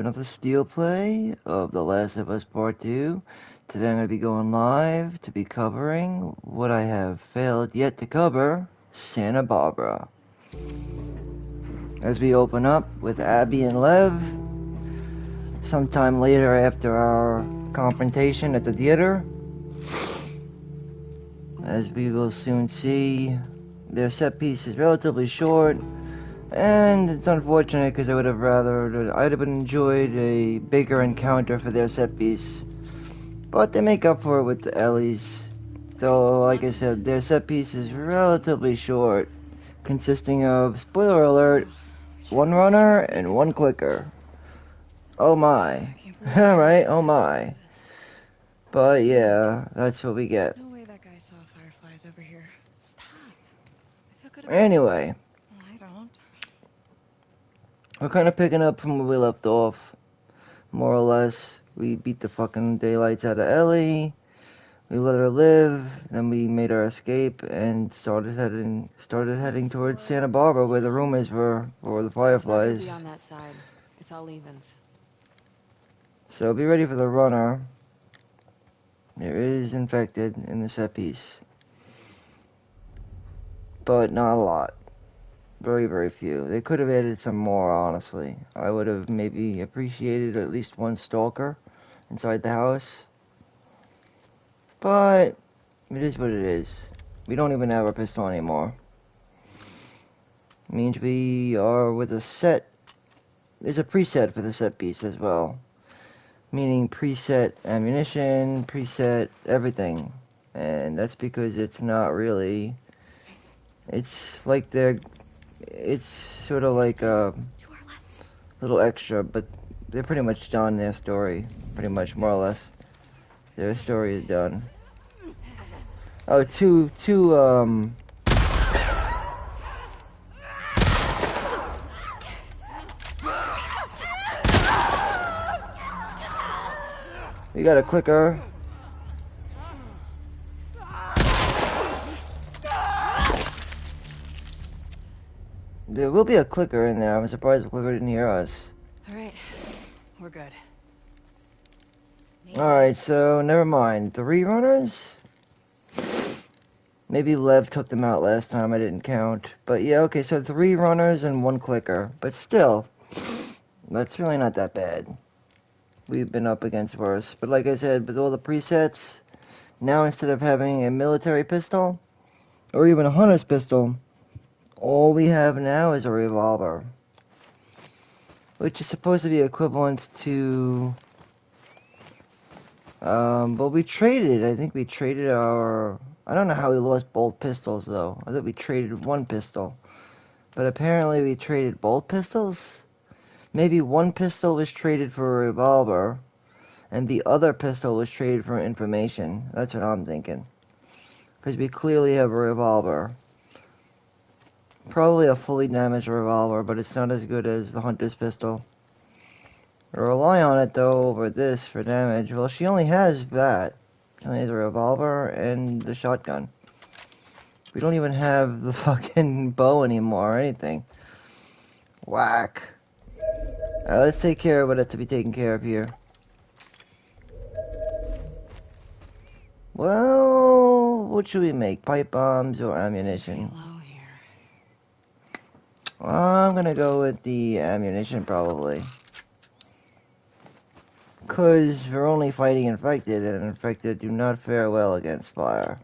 Another steel play of The Last of Us Part 2. Today I'm going to be going live to be covering what I have failed yet to cover, Santa Barbara. As we open up with Abby and Lev, sometime later after our confrontation at the theater, as we will soon see, their set piece is relatively short. And it's unfortunate because I'd have enjoyed a bigger encounter for their set piece. But they make up for it with the Ellies. Though, like I said, their set piece is relatively short, consisting of, spoiler alert, one runner and one clicker. Oh my. Right? Oh my. But yeah, that's what we get. No way that guy saw fireflies over here. Stop. I feel good about Anyway. I don't. We're kind of picking up from where we left off, more or less. We beat the fucking daylights out of Ellie. We let her live. Then we made our escape and started heading towards Santa Barbara, where the rumors were for the fireflies. It's not gonna be on that side. It's all evens. So be ready for the runner. There is infected in the set piece, but not a lot. Very, very few. They could have added some more, honestly. I would have maybe appreciated at least one stalker inside the house. But it is what it is. We don't even have a pistol anymore. It means we are with a set. There's a preset for the set piece as well. Meaning preset ammunition, preset everything. And that's because it's not really... It's like it's sort of like a little extra, but they're pretty much done their story. Pretty much, more or less. Their story is done. Oh, we got a clicker. There will be a clicker in there. I'm surprised the clicker didn't hear us. Alright. We're good. Alright, so never mind. 3 runners? Maybe Lev took them out last time. I didn't count. But yeah, okay, so 3 runners and 1 clicker. But still, that's really not that bad. We've been up against worse. But like I said, with all the presets, now instead of having a military pistol, or even a hunter's pistol, all we have now is a revolver. Which is supposed to be equivalent to... but we traded. I think we traded our... I don't know how we lost both pistols, though. I think we traded 1 pistol. But apparently we traded both pistols? Maybe 1 pistol was traded for a revolver, and the other pistol was traded for information. That's what I'm thinking. Because we clearly have a revolver. Probably a fully damaged revolver, but it's not as good as the hunter's pistol. I rely on it, though, over this for damage. Well, she only has that. She only has a revolver and the shotgun. We don't even have the fucking bow anymore or anything. Whack. Let's take care of what has to be taken care of here. Well, what should we make? Pipe bombs or ammunition? I'm gonna go with the ammunition, probably. Because we're only fighting infected, and infected do not fare well against fire.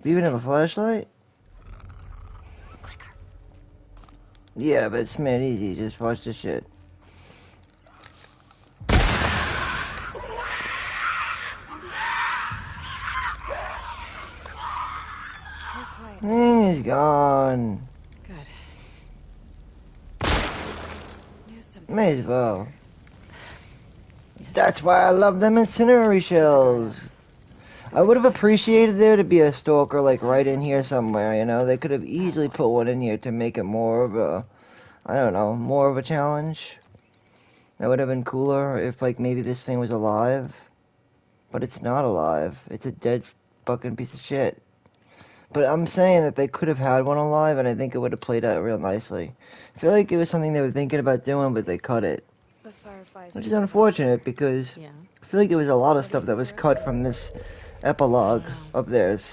Do you even have a flashlight? Yeah, but it's made easy. Just watch this shit. Thing is gone. Good. May as well. That's why I love them incendiary shells. I would have appreciated there to be a stalker, like, right in here somewhere, you know? They could have easily put one in here to make it more of a, I don't know, more of a challenge. That would have been cooler if, like, maybe this thing was alive. But it's not alive. It's a dead fucking piece of shit. But I'm saying that they could have had one alive, and I think it would have played out real nicely. I feel like it was something they were thinking about doing, but they cut it. The fireflies Which are is still unfortunate, because Yeah. I feel like there was a lot of What do you stuff that think was they're up cut to? from this epilogue I don't know. of theirs.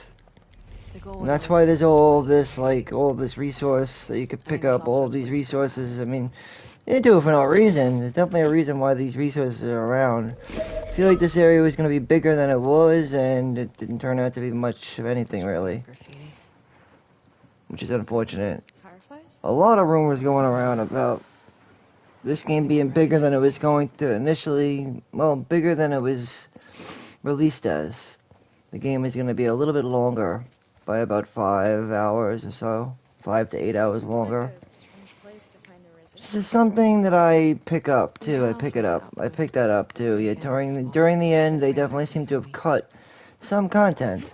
The goal And was that's always why to there's all explore this, society. like, all this resource that you could I mean, pick there's up, all all sorts of these ways to go about resources. it. I mean, they didn't do it for no reason. There's definitely a reason why these resources are around. I feel like this area was going to be bigger than it was, and it didn't turn out to be much of anything, really. Graffiti. Which is unfortunate. Fireflies? A lot of rumors going around about this game being bigger than it was going to initially, well, bigger than it was released as. The game is going to be a little bit longer, by about 5 hours or so. 5 to 8 hours longer. This is something that I pick up too. I pick it up. I pick that up too. Yeah, during the end, they definitely seem to have cut some content,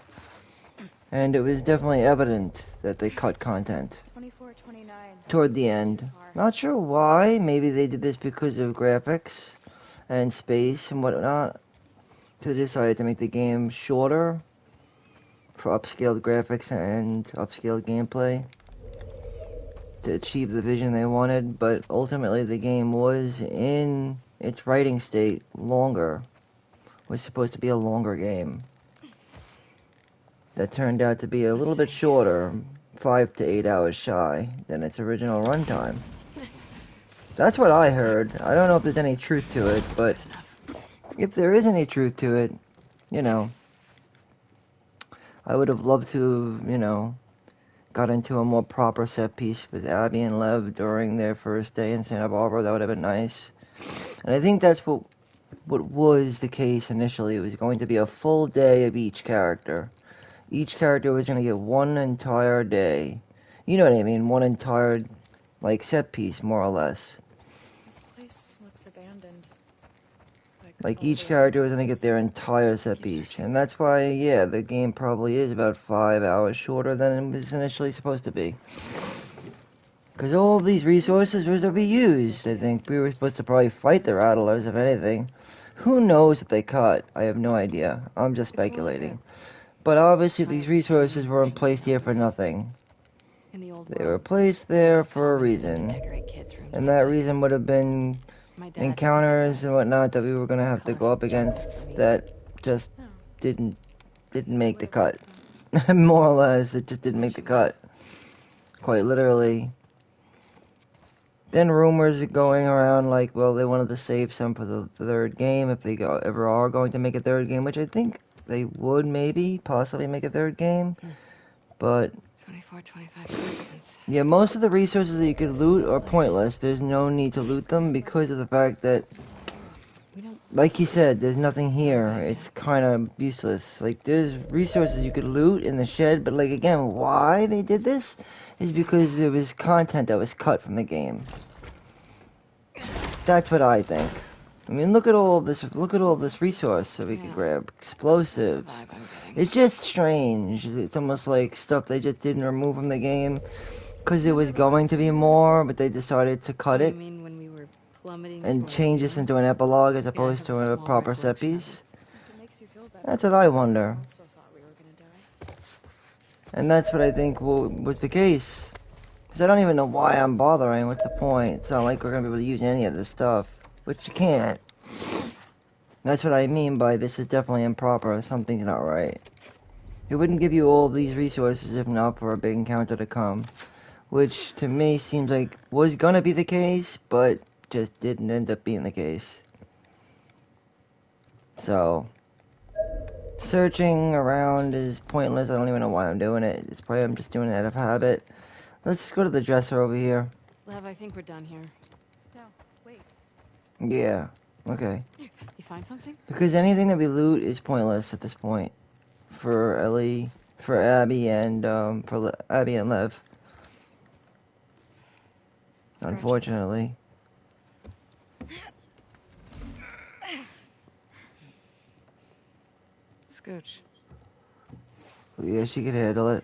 and it was definitely evident that they cut content 24, 29. toward the end. Not sure why. Maybe they did this because of graphics and space and whatnot. So they decided to make the game shorter for upscaled graphics and upscaled gameplay to achieve the vision they wanted, but ultimately the game was, in its writing state, longer. Was supposed to be a longer game. That turned out to be a little bit shorter, 5 to 8 hours shy than its original runtime. That's what I heard. I don't know if there's any truth to it, but if there is any truth to it, you know, I would have loved to have, got into a more proper set piece with Abby and Lev during their first day in Santa Barbara. That would have been nice. And I think that's what was the case initially. It was going to be a full day of each character. Each character was going to get one entire day. You know what I mean? One entire, like, set piece, more or less. This place looks abandoned. Like, each character was going to get their entire set piece. And that's why, yeah, the game probably is about 5 hours shorter than it was initially supposed to be. Because all of these resources were to be used. I think we were supposed to probably fight the Rattlers, if anything. Who knows if they cut? I have no idea. I'm just speculating. But obviously these resources weren't placed here for nothing. They were placed there for a reason. And that reason would have been encounters and whatnot that we were going to have to go up against that just didn't make the cut. More or less, it just didn't make the cut. Quite literally. Then rumors going around like, well, they wanted to save some for the third game if they ever are going to make a third game, which I think they would maybe possibly make a third game. But 24, 25 yeah, most of the resources that you could loot are pointless. There's no need to loot them because of the fact that, like you said, there's nothing here. It's kind of useless. Like, there's resources you could loot in the shed, but, like, again, why they did this is because there was content that was cut from the game. That's what I think. I mean, look at all this resource that we could grab. Explosives. It's just strange. It's almost like stuff they just didn't remove from the game because it was going to be more, but they decided to cut it and change this into an epilogue as opposed to a proper set piece. That's what I wonder. And that's what I think was the case. Because I don't even know why I'm bothering. What's the point? It's not like we're going to be able to use any of this stuff. Which you can't. That's what I mean by this is definitely improper. Something's not right. It wouldn't give you all these resources if not for a big encounter to come. Which, to me, seems like was going to be the case, but just didn't end up being the case. So, searching around is pointless. I don't even know why I'm doing it. It's probably I'm just doing it out of habit. Let's just go to the dresser over here. Lev, I think we're done here. No, wait. Yeah, okay. You find something? Because anything that we loot is pointless at this point. For Ellie, for Abby, and Abby and Lev. Unfortunately. Scooch. Yeah, she could handle it.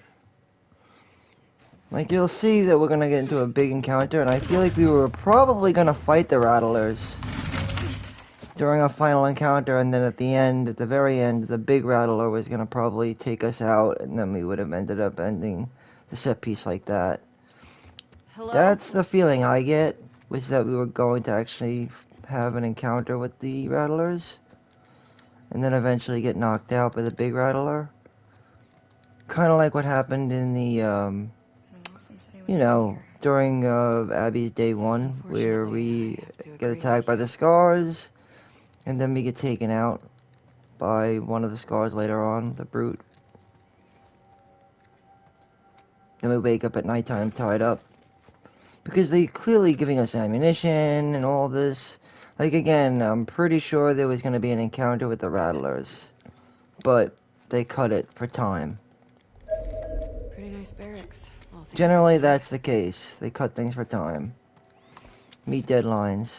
Like, you'll see that we're gonna get into a big encounter, and I feel like we were probably gonna fight the Rattlers. during a final encounter, and then at the end, at the very end, the big rattler was gonna probably take us out, and then we would have ended up ending the set piece like that. Hello? That's the feeling I get, was that we were going to actually have an encounter with the rattlers, and then eventually get knocked out by the big rattler. Kind of like what happened in the, Since you anyone's been know, here. during Abby's day one, where Unfortunately, we I have to get agree attacked with by you. the scars, and then we get taken out by one of the scars later on, the brute. Then we wake up at nighttime tied up. Because they clearly giving us ammunition and all this. Like, again, I'm pretty sure there was going to be an encounter with the rattlers. But they cut it for time. Pretty nice barracks. All things Generally, considered. that's the case. They cut things for time. Meet deadlines.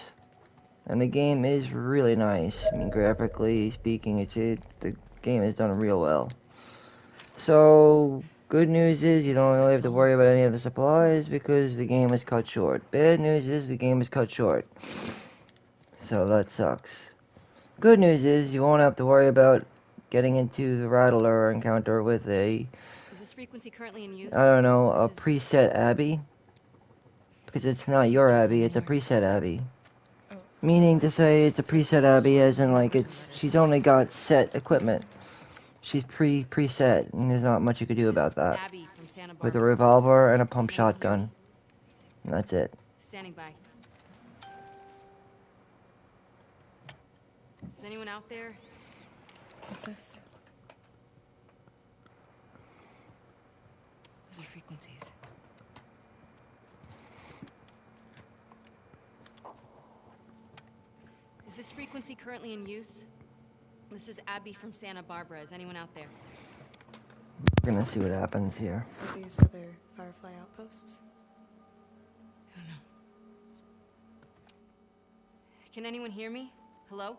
And the game is really nice. I mean, graphically speaking, the game is done real well. So, good news is you don't really have to worry about any of the supplies because the game is cut short. Bad news is the game is cut short. So that sucks. Good news is you won't have to worry about getting into the Rattler encounter with a, Is this frequency currently in use? I don't know, a This is preset Abby. Because it's not your Abby, it's a preset Abby. Meaning to say it's a preset Abby as in like she's only got set equipment. She's preset and there's not much you could do about that. Abby from Santa With a Barbara. revolver and a pump Can anyone hear shotgun. me? And that's it. Standing by. Is anyone out there? What's this? Those are frequencies. Is this frequency currently in use? This is Abby from Santa Barbara. Is anyone out there? We're gonna see what happens here. Are these other Firefly outposts? I don't know. Can anyone hear me? Hello?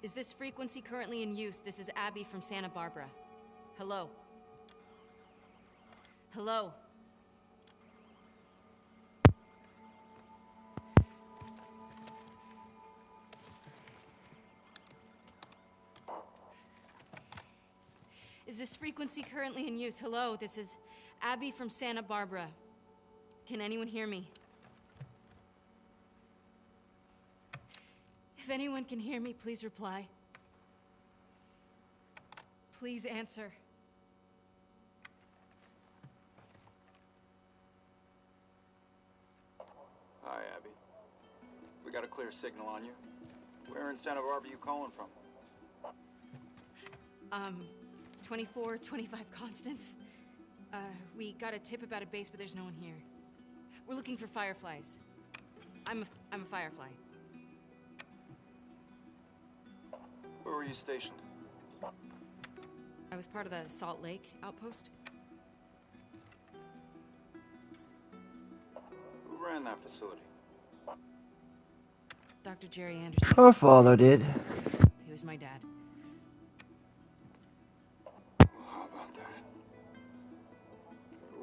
Is this frequency currently in use? This is Abby from Santa Barbara. Hello? Hello? Is this frequency currently in use? Hello, this is Abby from Santa Barbara. Can anyone hear me? If anyone can hear me, please reply. Please answer. Hi, Abby. We got a clear signal on you. Where in Santa Barbara are you calling from? 2425 Constance. We got a tip about a base, but there's no one here. We're looking for fireflies. I'm a firefly. Where were you stationed? I was part of the Salt Lake outpost. Who ran that facility? Dr. Jerry Anderson. Her father did. He was my dad. How about that?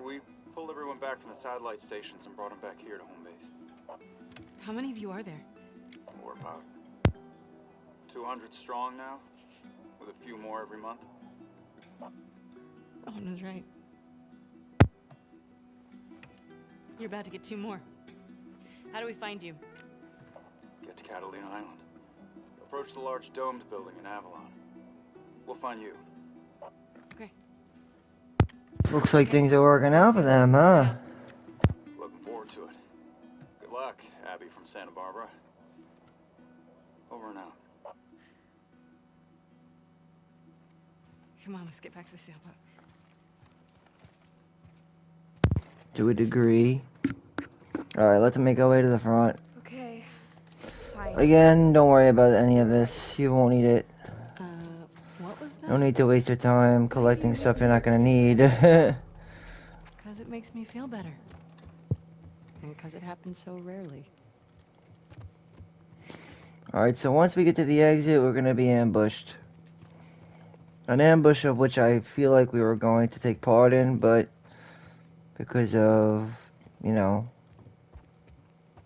We pulled everyone back from the satellite stations and brought them back here to home base. How many of you are there? We're about 200 strong now, with a few more every month. Rowan was right. You're about to get 2 more. How do we find you? Get to Catalina Island. Approach the large domed building in Avalon. We'll find you. Okay. Looks like things are working out for them, huh? Looking forward to it. Good luck, Abby from Santa Barbara. Over and out. Come on, let's get back to the sailboat. To a degree. Alright, let's make our way to the front. Okay. Fine. Again, don't worry about any of this. You won't need it. What was that? No need to waste your time collecting stuff you're not gonna need. Because it makes me feel better. And because it happens so rarely. Alright, so once we get to the exit, we're gonna be ambushed. An ambush of which I feel like we were going to take part in, but because of, you know,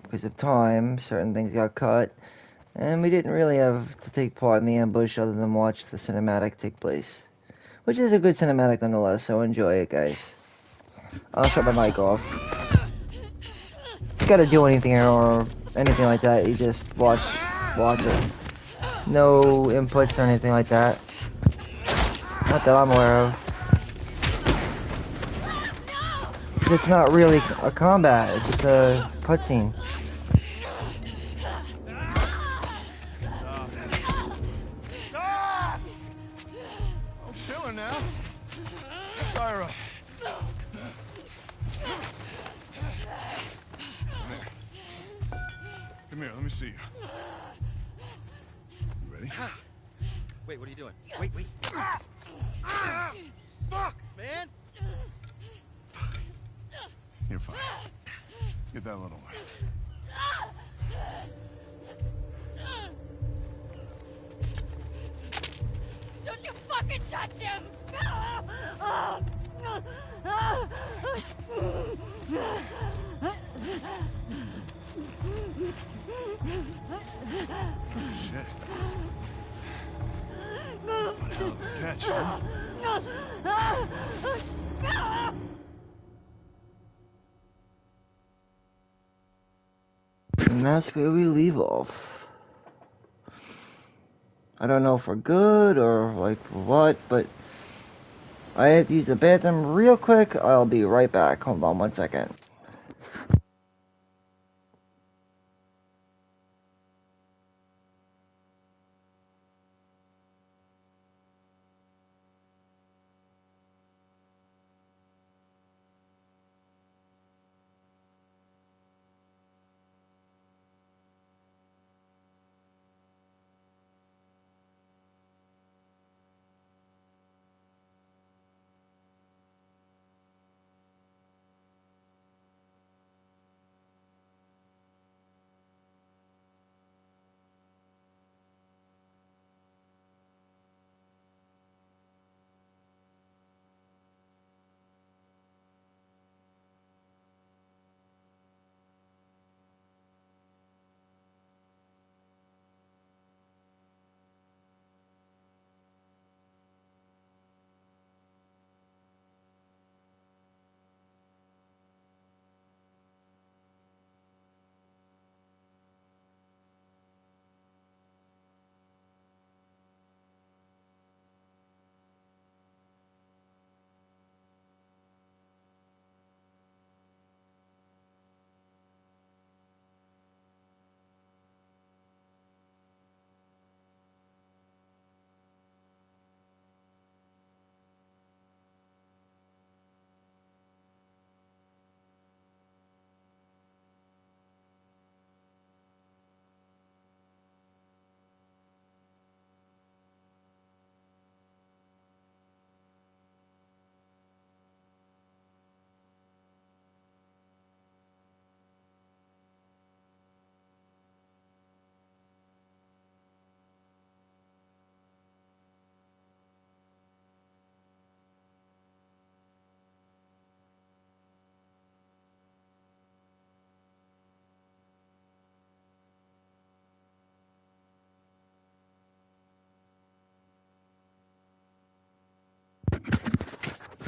because of time, certain things got cut, and we didn't really have to take part in the ambush other than watch the cinematic take place. Which is a good cinematic nonetheless, so enjoy it, guys. I'll shut my mic off. If you gotta do anything or anything like that, you just watch it. No inputs or anything like that. Not that I'm aware of. 'Cause it's not really a combat, it's just a cutscene. I'm killing now. Fire up. Come here, let me see you. You ready? Wait, what are you doing? Wait. Fuck, man! You're fine. Get that little one. Don't you fucking touch him! Shit. What hell of a catch, huh? And that's where we leave off. I don't know for good or like for what, but I have to use the bathroom real quick. I'll be right back. Hold on 1 second.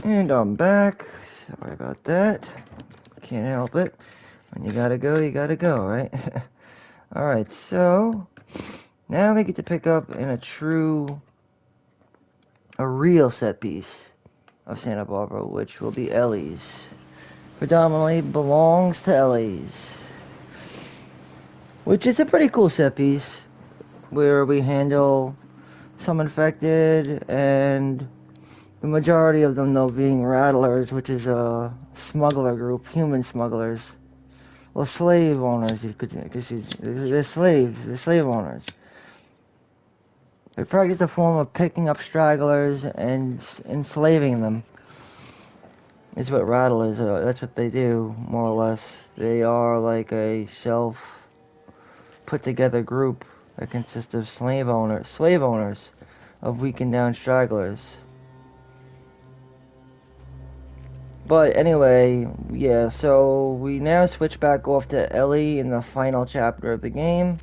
And I'm back. Sorry about that. Can't help it. When you gotta go, right? Alright, so now we get to pick up in a real set piece of Santa Barbara, which will be Ellie's. Predominantly belongs to Ellie's. Which is a pretty cool set piece, where we handle some infected and the majority of them, though, being rattlers, which is a smuggler group, human smugglers. Well, slave owners, they're slave owners. They practice a form of picking up stragglers and enslaving them. Is what rattlers are. That's what they do, more or less. They are like a put together group that consists of slave owners of weakened down stragglers. But anyway, yeah, so we now switch back off to Ellie in the final chapter of the game,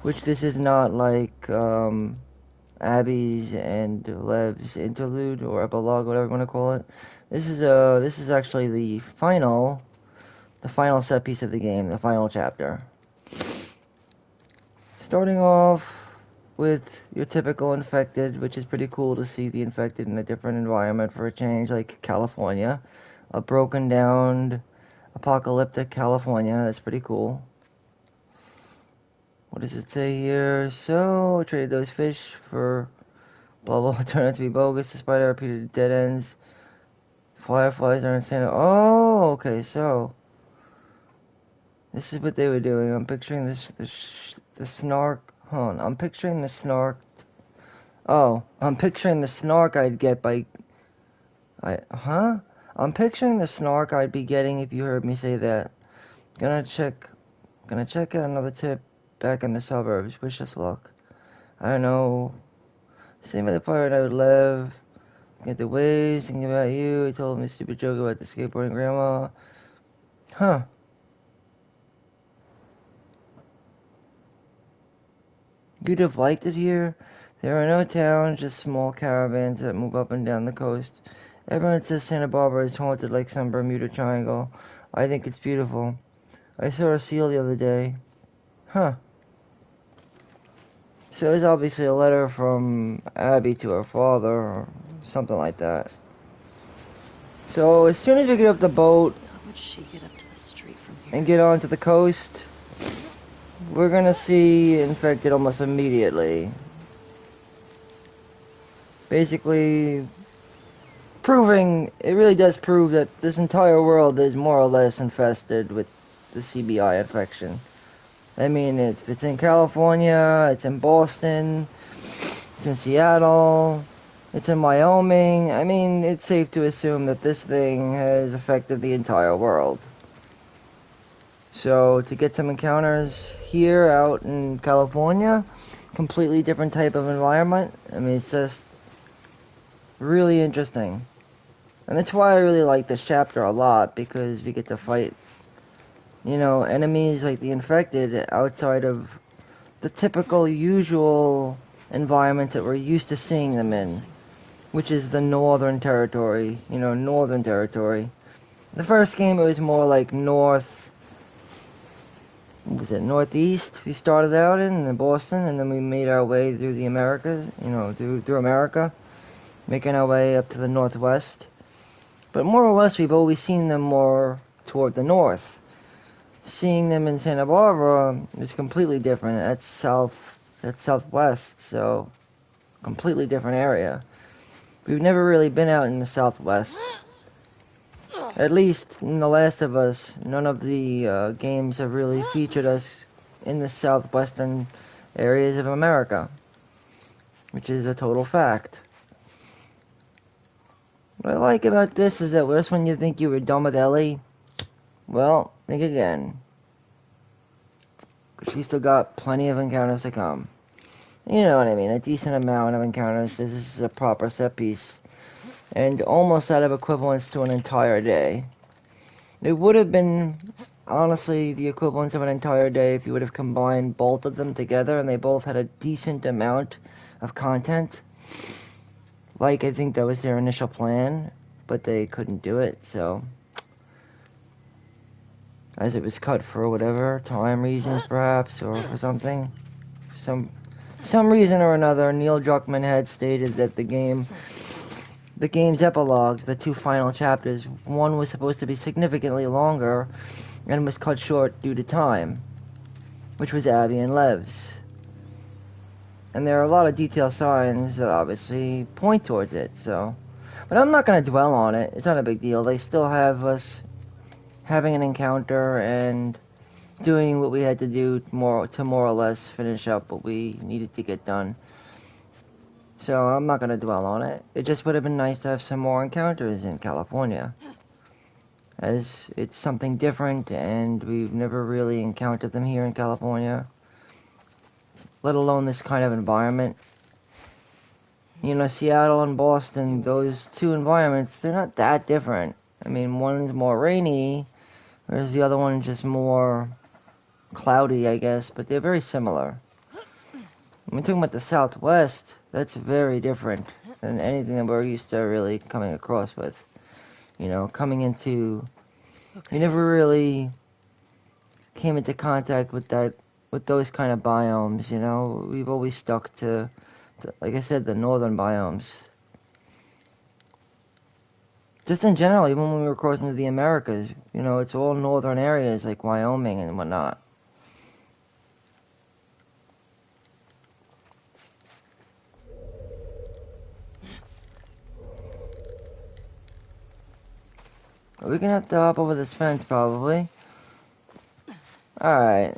which this is not like Abby's and Lev's interlude or epilogue, whatever you want to call it. This is actually the final set piece of the game, the final chapter. Starting off with your typical infected, which is pretty cool to see the infected in a different environment for a change, like California. A broken down, apocalyptic California. That's pretty cool. What does it say here? So, I traded those fish for blah blah, turned out to be bogus despite our repeated dead ends. Fireflies are insane. Oh, okay, so this is what they were doing. I'm picturing the snark. Hold on, I'm picturing the snark. Oh, I'm picturing the snark I'd get by. I'm picturing the snark I'd be getting if you heard me say that. Gonna check out another tip back in the suburbs. Wish us luck. I don't know. Same with the pirate I would live. Get the waves, thinking about you. I told him a stupid joke about the skateboarding grandma. Huh. You'd have liked it here. There are no towns, just small caravans that move up and down the coast. Everyone says Santa Barbara is haunted like some Bermuda Triangle. I think it's beautiful. I saw a seal the other day. Huh. So it's obviously a letter from Abby to her father, or something like that. So as soon as we get off the boat How would she get up to the street from here? and get onto the coast, we're gonna see infected almost immediately. Basically, it really does prove that this entire world is more or less infested with the CBI infection. I mean, it's in California, it's in Boston, it's in Seattle, it's in Wyoming. I mean, it's safe to assume that this thing has affected the entire world. So, to get some encounters here out in California, completely different type of environment. I mean, it's just really interesting. And that's why I really like this chapter a lot, because we get to fight, enemies like the infected outside of the typical, usual environments that we're used to seeing them in, which is the Northern Territory, Northern Territory. The first game, it was more like Northeast we started out in Boston, and then we made our way through the Americas, through America, making our way up to the Northwest. But more or less, we've always seen them more toward the north. Seeing them in Santa Barbara is completely different. That's southwest, so completely different area. We've never really been out in the southwest. At least in The Last of Us, none of the games have really featured us in the southwestern areas of America, which is a total fact. What I like about this is that just when you think you were done with Ellie, well, think again. She's still got plenty of encounters to come. You know what I mean, a decent amount of encounters. This is a proper set piece. And almost out of equivalence to an entire day. It would have been, honestly, the equivalence of an entire day if you would have combined both of them together and they both had a decent amount of content. Like, I think that was their initial plan, but they couldn't do it, so... As it was cut for whatever, time reasons perhaps, or for something. Some reason or another, Neil Druckmann had stated that the game's epilogues, the two final chapters, one was supposed to be significantly longer, and was cut short due to time, which was Abby and Lev's. And there are a lot of detail signs that obviously point towards it, so... But I'm not going to dwell on it, it's not a big deal. They still have us having an encounter and doing what we had to do to more or less finish up what we needed to get done. So I'm not going to dwell on it. It just would have been nice to have some more encounters in California, as it's something different and we've never really encountered them here in California, let alone this kind of environment. You know, Seattle and Boston, those two environments, they're not that different. I mean, one's more rainy, whereas the other one's just more cloudy, I guess, but they're very similar. When we're talking about the Southwest, that's very different than anything that we're used to really coming across with. You know, coming into... Okay. We never really came into contact with those kind of biomes, you know? We've always stuck to like I said, the northern biomes. Just in general, even when we were crossing to the Americas, you know, it's all northern areas like Wyoming and whatnot. We're gonna have to hop over this fence, probably. Alright.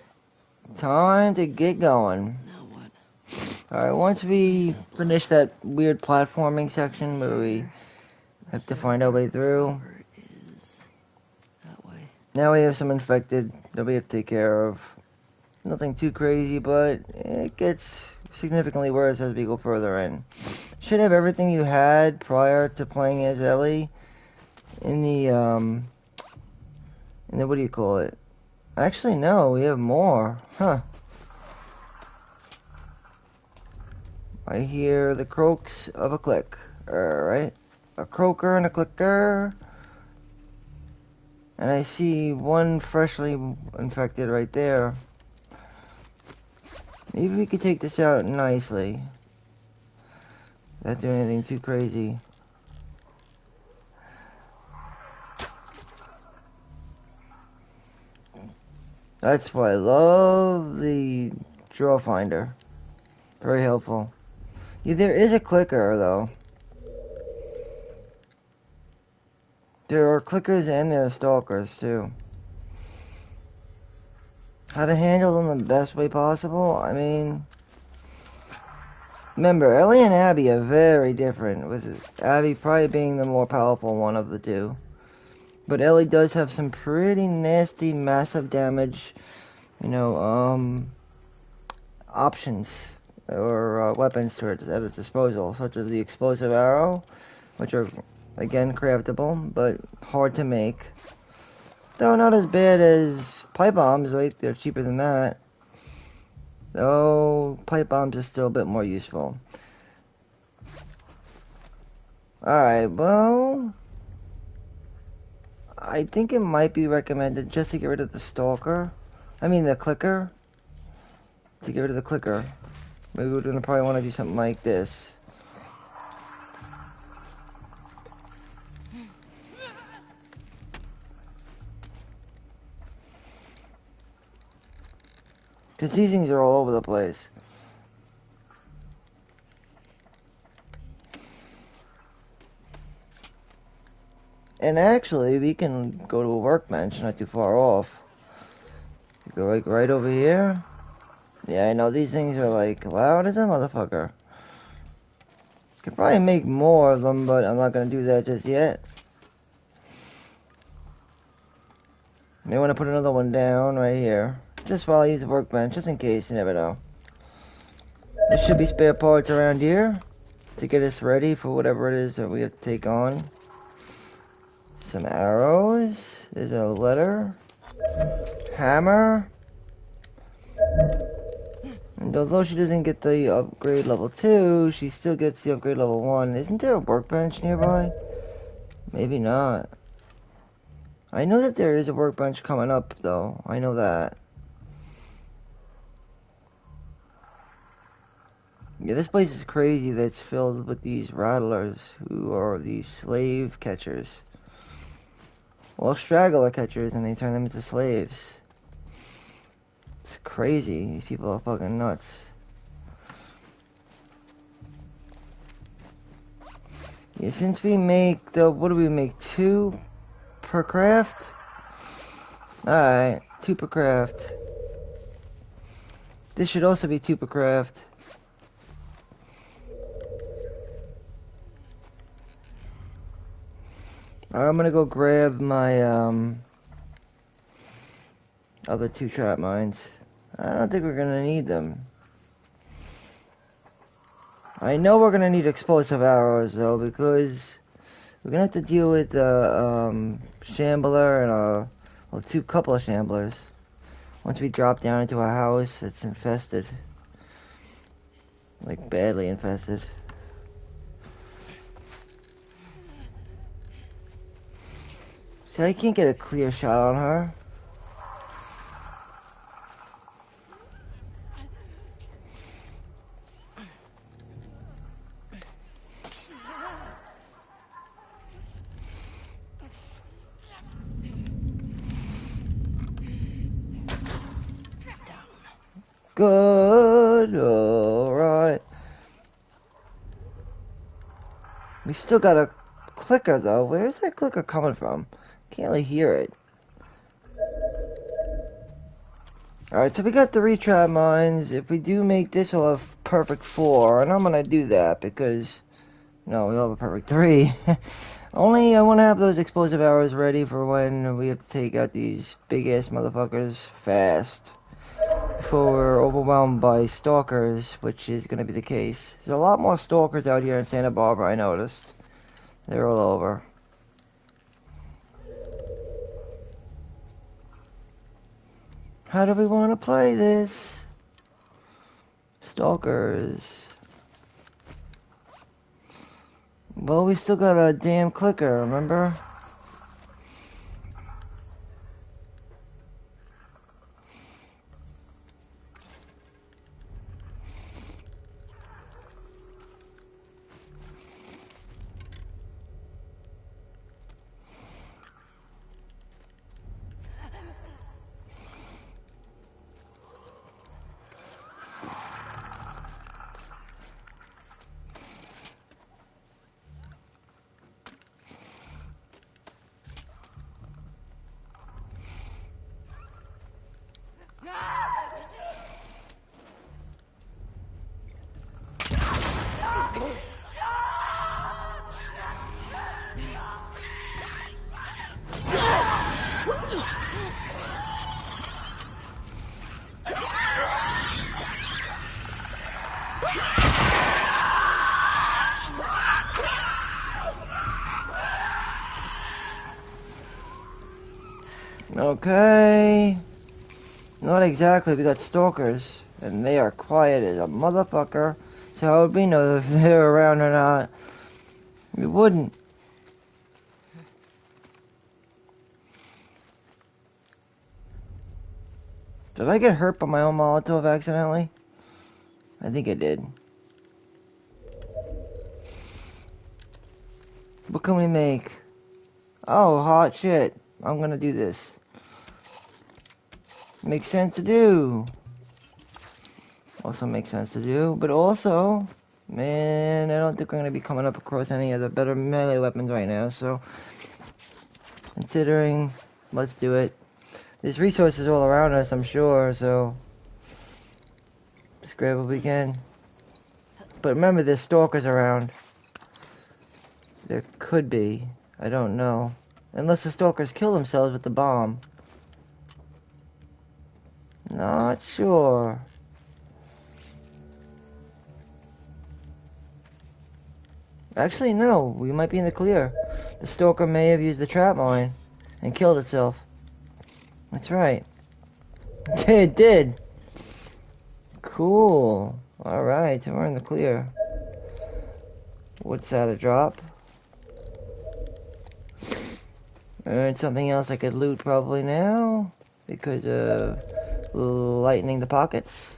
Time to get going. Now what? Alright, once we finish that weird platforming section where we have to find our way through. Cover is that way. Now we have some infected that we have to take care of. Nothing too crazy, but it gets significantly worse as we go further in. Should have everything you had prior to playing as Ellie in the what do you call it? Actually, no, we have more. Huh. I hear the croaks of a click. Alright. A croaker and a clicker. And I see one freshly infected right there. Maybe we could take this out nicely. Not do anything too crazy. That's why I love the draw finder. Very helpful. Yeah, there is a clicker though. There are clickers and there are stalkers too. How to handle them the best way possible? I mean, remember, Ellie and Abby are very different, with Abby probably being the more powerful one of the two. But Ellie does have some pretty nasty, massive damage, you know, options or weapons at its disposal, such as the explosive arrow, which are, again, craftable, but hard to make. Though not as bad as pipe bombs, right? They're cheaper than that. Though pipe bombs are still a bit more useful. Alright, well, I think it might be recommended just to get rid of the stalker. I mean the clicker. To get rid of the clicker. Maybe we're gonna probably want to do something like this. Because these things are all over the place. And actually, we can go to a workbench not too far off. Go like right over here. Yeah, I know these things are like loud as a motherfucker. Could probably make more of them, but I'm not gonna do that just yet. May want to put another one down right here. Just while I use the workbench, just in case, you never know. There should be spare parts around here to get us ready for whatever it is that we have to take on. Some arrows. There's a letter. Hammer. And although she doesn't get the upgrade level 2, she still gets the upgrade level 1. Isn't there a workbench nearby? Maybe not. I know that there is a workbench coming up, though. I know that. Yeah, this place is crazy that's filled with these rattlers who are these slave catchers. Well, straggler catchers, and they turn them into slaves. It's crazy. These people are fucking nuts. Yeah, since we make the... What do we make? 2 per craft? Alright, 2 per craft. This should also be 2 per craft. I'm gonna go grab my other 2 trap mines. I don't think we're gonna need them. I know we're gonna need explosive arrows though, because we're gonna have to deal with the shambler and a couple of shamblers. Once we drop down into a house that's infested, like badly infested. See, I can't get a clear shot on her. Good, alright. We still got a clicker though. Where's that clicker coming from? Can't really hear it. Alright, so we got 3 trap mines. If we do make this, we'll have perfect 4. And I'm gonna do that because, no, we'll have a perfect 3. Only I want to have those explosive arrows ready for when we have to take out these big ass motherfuckers fast. Before we're overwhelmed by stalkers, which is going to be the case. There's a lot more stalkers out here in Santa Barbara, I noticed. They're all over. How do we want to play this? Stalkers. Well, we still got a damn clicker, remember? Okay. Not exactly, we got stalkers. And they are quiet as a motherfucker. So how would we know if they're around or not? We wouldn't. Did I get hurt by my own Molotov accidentally? I think I did. What can we make? Oh, hot shit. I'm gonna do this. Makes sense to do. Also makes sense to do, but also, man, I don't think we're gonna be coming up across any other better melee weapons right now, so considering, let's do it. There's resources all around us, I'm sure, so just grab what we can. But remember, there's stalkers around. There could be. I don't know. Unless the stalkers kill themselves with the bomb. Not sure. Actually, no. We might be in the clear. The stalker may have used the trap mine and killed itself. That's right. It did. Cool. Alright, so we're in the clear. What's that, a drop? And something else I could loot probably now because of lightening the pockets.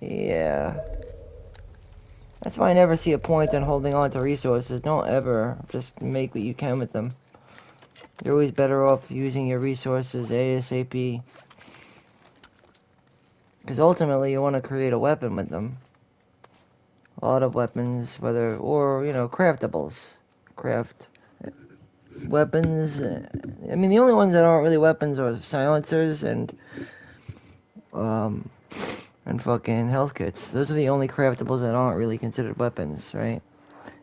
Yeah. That's why I never see a point in holding on to resources. Don't ever just make what you can with them. You're always better off using your resources ASAP. Because ultimately you want to create a weapon with them. A lot of weapons, or, you know, craftables. Craft weapons. I mean, the only ones that aren't really weapons are silencers and fucking health kits. Those are the only craftables that aren't really considered weapons, right?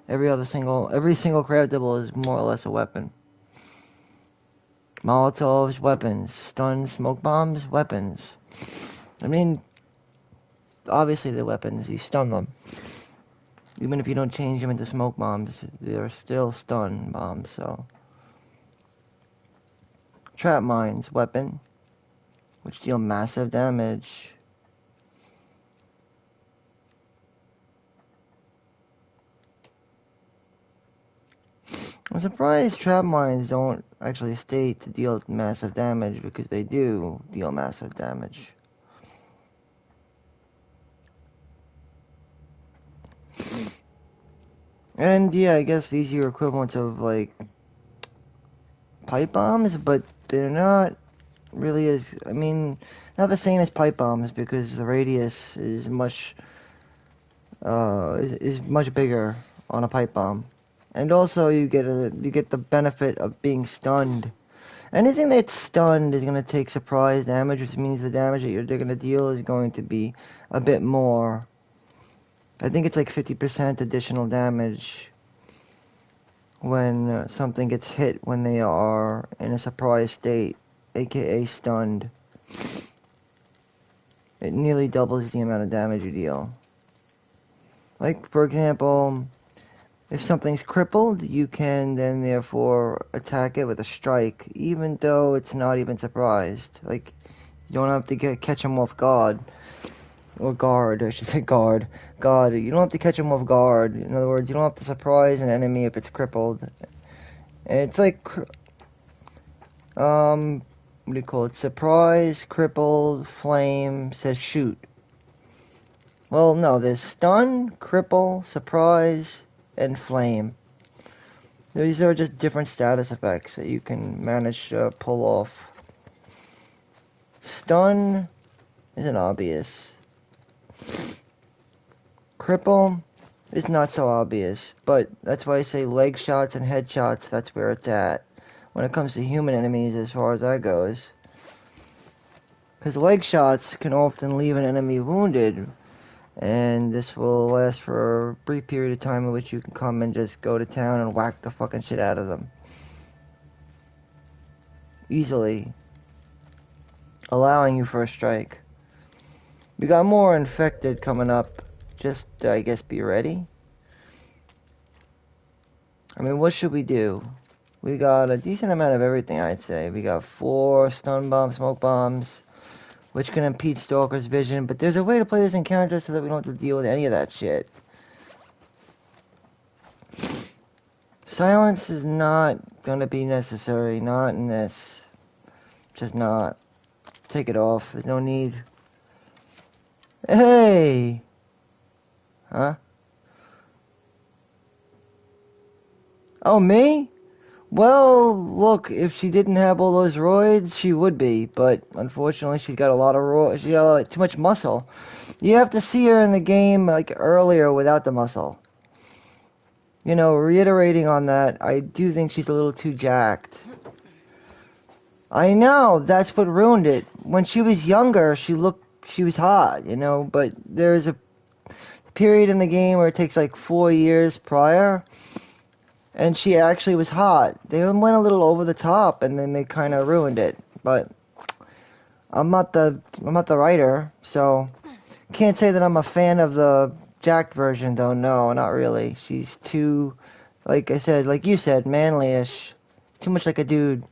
Every single craftable is more or less a weapon. Molotovs, weapons. Stun, smoke bombs, weapons. I mean, obviously they're weapons. You stun them. Even if you don't change them into smoke bombs, they're still stun bombs, so. Trap mines, weapon, which deal massive damage. I'm surprised trap mines don't actually state to deal massive damage, because they do deal massive damage. And yeah, I guess these are equivalents of like pipe bombs, but they're not really as, I mean, not the same as pipe bombs, because the radius is much is much bigger on a pipe bomb. And also you get the benefit of being stunned. Anything that's stunned is going to take surprise damage, which means the damage that they're going to deal is going to be a bit more. I think it's like 50% additional damage when something gets hit when they are in a surprise state, aka stunned. It nearly doubles the amount of damage you deal. Like, for example, if something's crippled, you can then therefore attack it with a strike, even though it's not even surprised. Like, you don't have to catch them off guard. Or guard, I should say guard. God, you don't have to catch them off guard. In other words, you don't have to surprise an enemy if it's crippled. And it's like, what do you call it? Surprise, crippled, flame, says shoot. Well, no, there's stun, cripple, surprise, and flame. These are just different status effects that you can manage to pull off. Stun isn't obvious. Cripple is not so obvious, but that's why I say leg shots and head shots, that's where it's at. When it comes to human enemies, as far as that goes. Because leg shots can often leave an enemy wounded, and this will last for a brief period of time in which you can come and just go to town and whack the fucking shit out of them. Easily. Allowing you for a strike. We got more infected coming up. Just, I guess, be ready. I mean, what should we do? We got a decent amount of everything, I'd say. We got 4 stun bombs, smoke bombs, which can impede Stalker's vision, but there's a way to play this encounter so that we don't have to deal with any of that shit. Silence is not going to be necessary, not in this. Just not. Take it off, there's no need. Hey! Huh? Oh, me? Well, look, if she didn't have all those roids, she would be, but unfortunately she's got a lot of roids, she got too much muscle. You have to see her in the game, like, earlier without the muscle. You know, reiterating on that, I do think she's a little too jacked. I know, that's what ruined it. When she was younger, she was hot, you know, but there's a period in the game where it takes like 4 years prior, and she actually was hot. They went a little over the top, and then they kind of ruined it. But I'm not the writer, so can't say that I'm a fan of the jacked version, though. No, not really. She's too, like I said, like you said, manly-ish. Too much like a dude.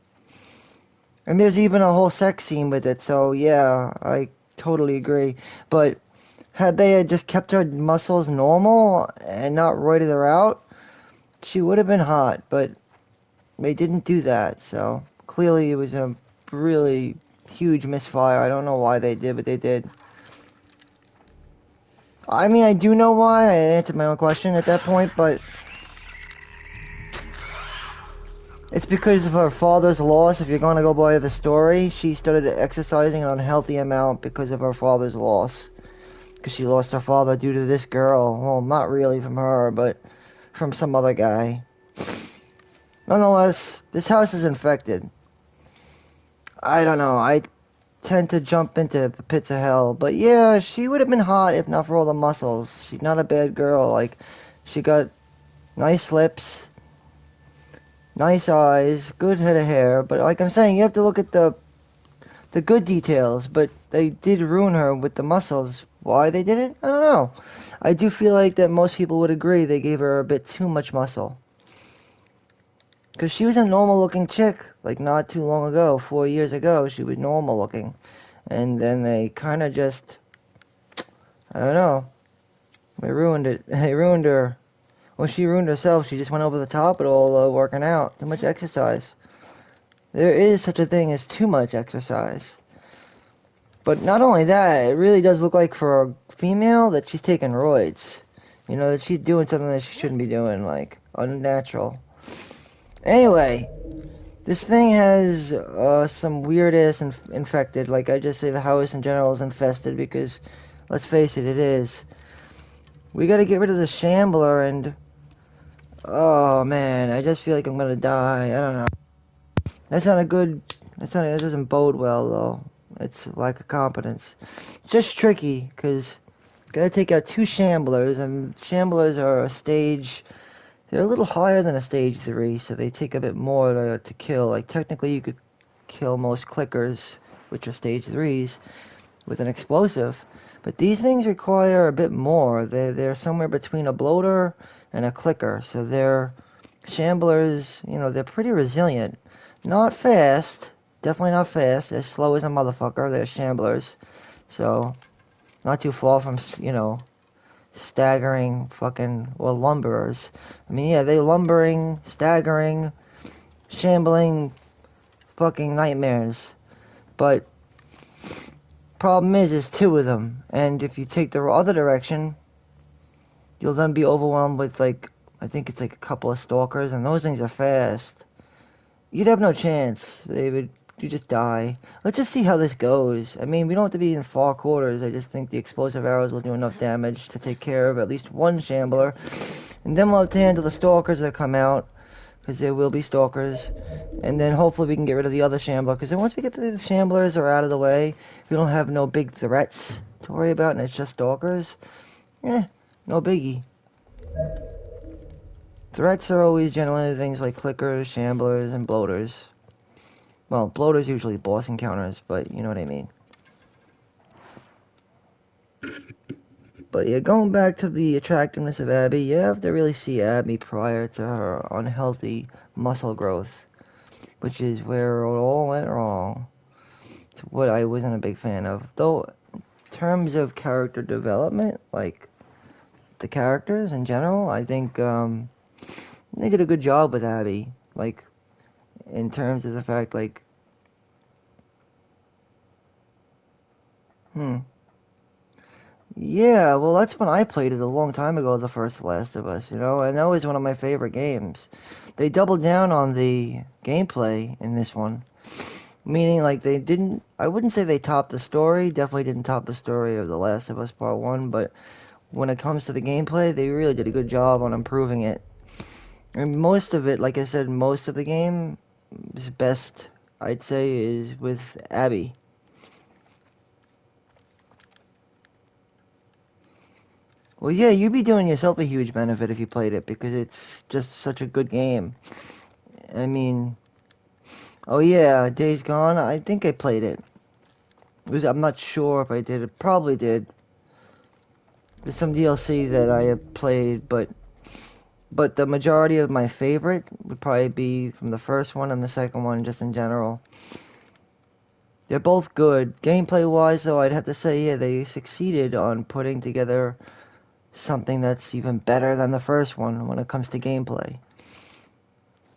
And there's even a whole sex scene with it, so yeah, I totally agree. But had they just kept her muscles normal and not roided her out, she would have been hot, but they didn't do that, so clearly it was a really huge misfire. I don't know why they did, but they did. I mean, I do know why. I answered my own question at that point, but it's because of her father's loss. If you're going to go by the story, she started exercising an unhealthy amount because of her father's loss. Because she lost her father due to this girl. Well, not really from her, but from some other guy. Nonetheless, this house is infected. I don't know. I tend to jump into the pits of hell. But yeah, she would have been hot if not for all the muscles. She's not a bad girl. Like, she got nice lips, nice eyes, good head of hair. But like I'm saying, you have to look at the good details. But they did ruin her with the muscles why they did it, I don't know. I do feel like that most people would agree they gave her a bit too much muscle. Because she was a normal-looking chick, like not too long ago, 4 years ago, she was normal-looking. And then they kind of just, I don't know, they ruined it. They ruined her. Well, she ruined herself. She just went over the top with all working out. Too much exercise. There is such a thing as too much exercise. But not only that, it really does look like for a female that she's taking roids. You know, that she's doing something that she shouldn't be doing, like, unnatural. Anyway, this thing has some weird-ass infected. Like, I just say the house in general is infested because, let's face it, it is. We gotta get rid of the shambler and... Oh, man, I just feel like I'm gonna die. I don't know. That's not a good... That doesn't bode well, though. It's lack of competence. It's just tricky, because gotta take out 2 shamblers, and shamblers are a stage... They're a little higher than a stage 3, so they take a bit more to kill. Like, technically you could kill most clickers, which are stage 3s, with an explosive. But these things require a bit more. They're somewhere between a bloater and a clicker, so they're shamblers, you know, they're pretty resilient. Not fast, definitely not fast, as slow as a motherfucker, they're shamblers. So, not too far from, you know, staggering fucking, or lumberers. I mean, yeah, they lumbering, staggering, shambling fucking nightmares. But, problem is, there's 2 of them. And if you take the other direction, you'll then be overwhelmed with, like, I think it's like a couple of stalkers, and those things are fast. You'd have no chance. You just die. Let's just see how this goes. I mean, we don't have to be in far quarters. I just think the explosive arrows will do enough damage to take care of at least 1 shambler. And then we'll have to handle the stalkers that come out, because there will be stalkers. And then hopefully we can get rid of the other shambler, because then once we get the shamblers are out of the way, we don't have no big threats to worry about, and it's just stalkers. No biggie. Threats are always generally things like clickers, shamblers, and bloaters. Well, bloaters usually boss encounters, but you know what I mean. But yeah, going back to the attractiveness of Abby, you have to really see Abby prior to her unhealthy muscle growth, which is where it all went wrong. It's what I wasn't a big fan of. Though, in terms of character development, like the characters in general, I think they did a good job with Abby. Like, in terms of the fact, like, yeah, well, that's when I played it a long time ago, the first Last of Us, you know, and that was one of my favorite games. They doubled down on the gameplay in this one, meaning, like, they didn't, I wouldn't say they topped the story, definitely didn't top the story of The Last of Us Part 1, but when it comes to the gameplay, they really did a good job on improving it. And most of it, like I said, most of the game is best, I'd say, is with Abby. Well, yeah, you'd be doing yourself a huge benefit if you played it, because it's just such a good game. I mean, oh yeah, Days Gone, I think I played it. I'm not sure if I did, it probably did. There's some DLC that I have played, but the majority of my favorite would probably be from the first one and the second one, just in general. They're both good. Gameplay-wise, though, I'd have to say, yeah, they succeeded on putting together something that's even better than the first one when it comes to gameplay.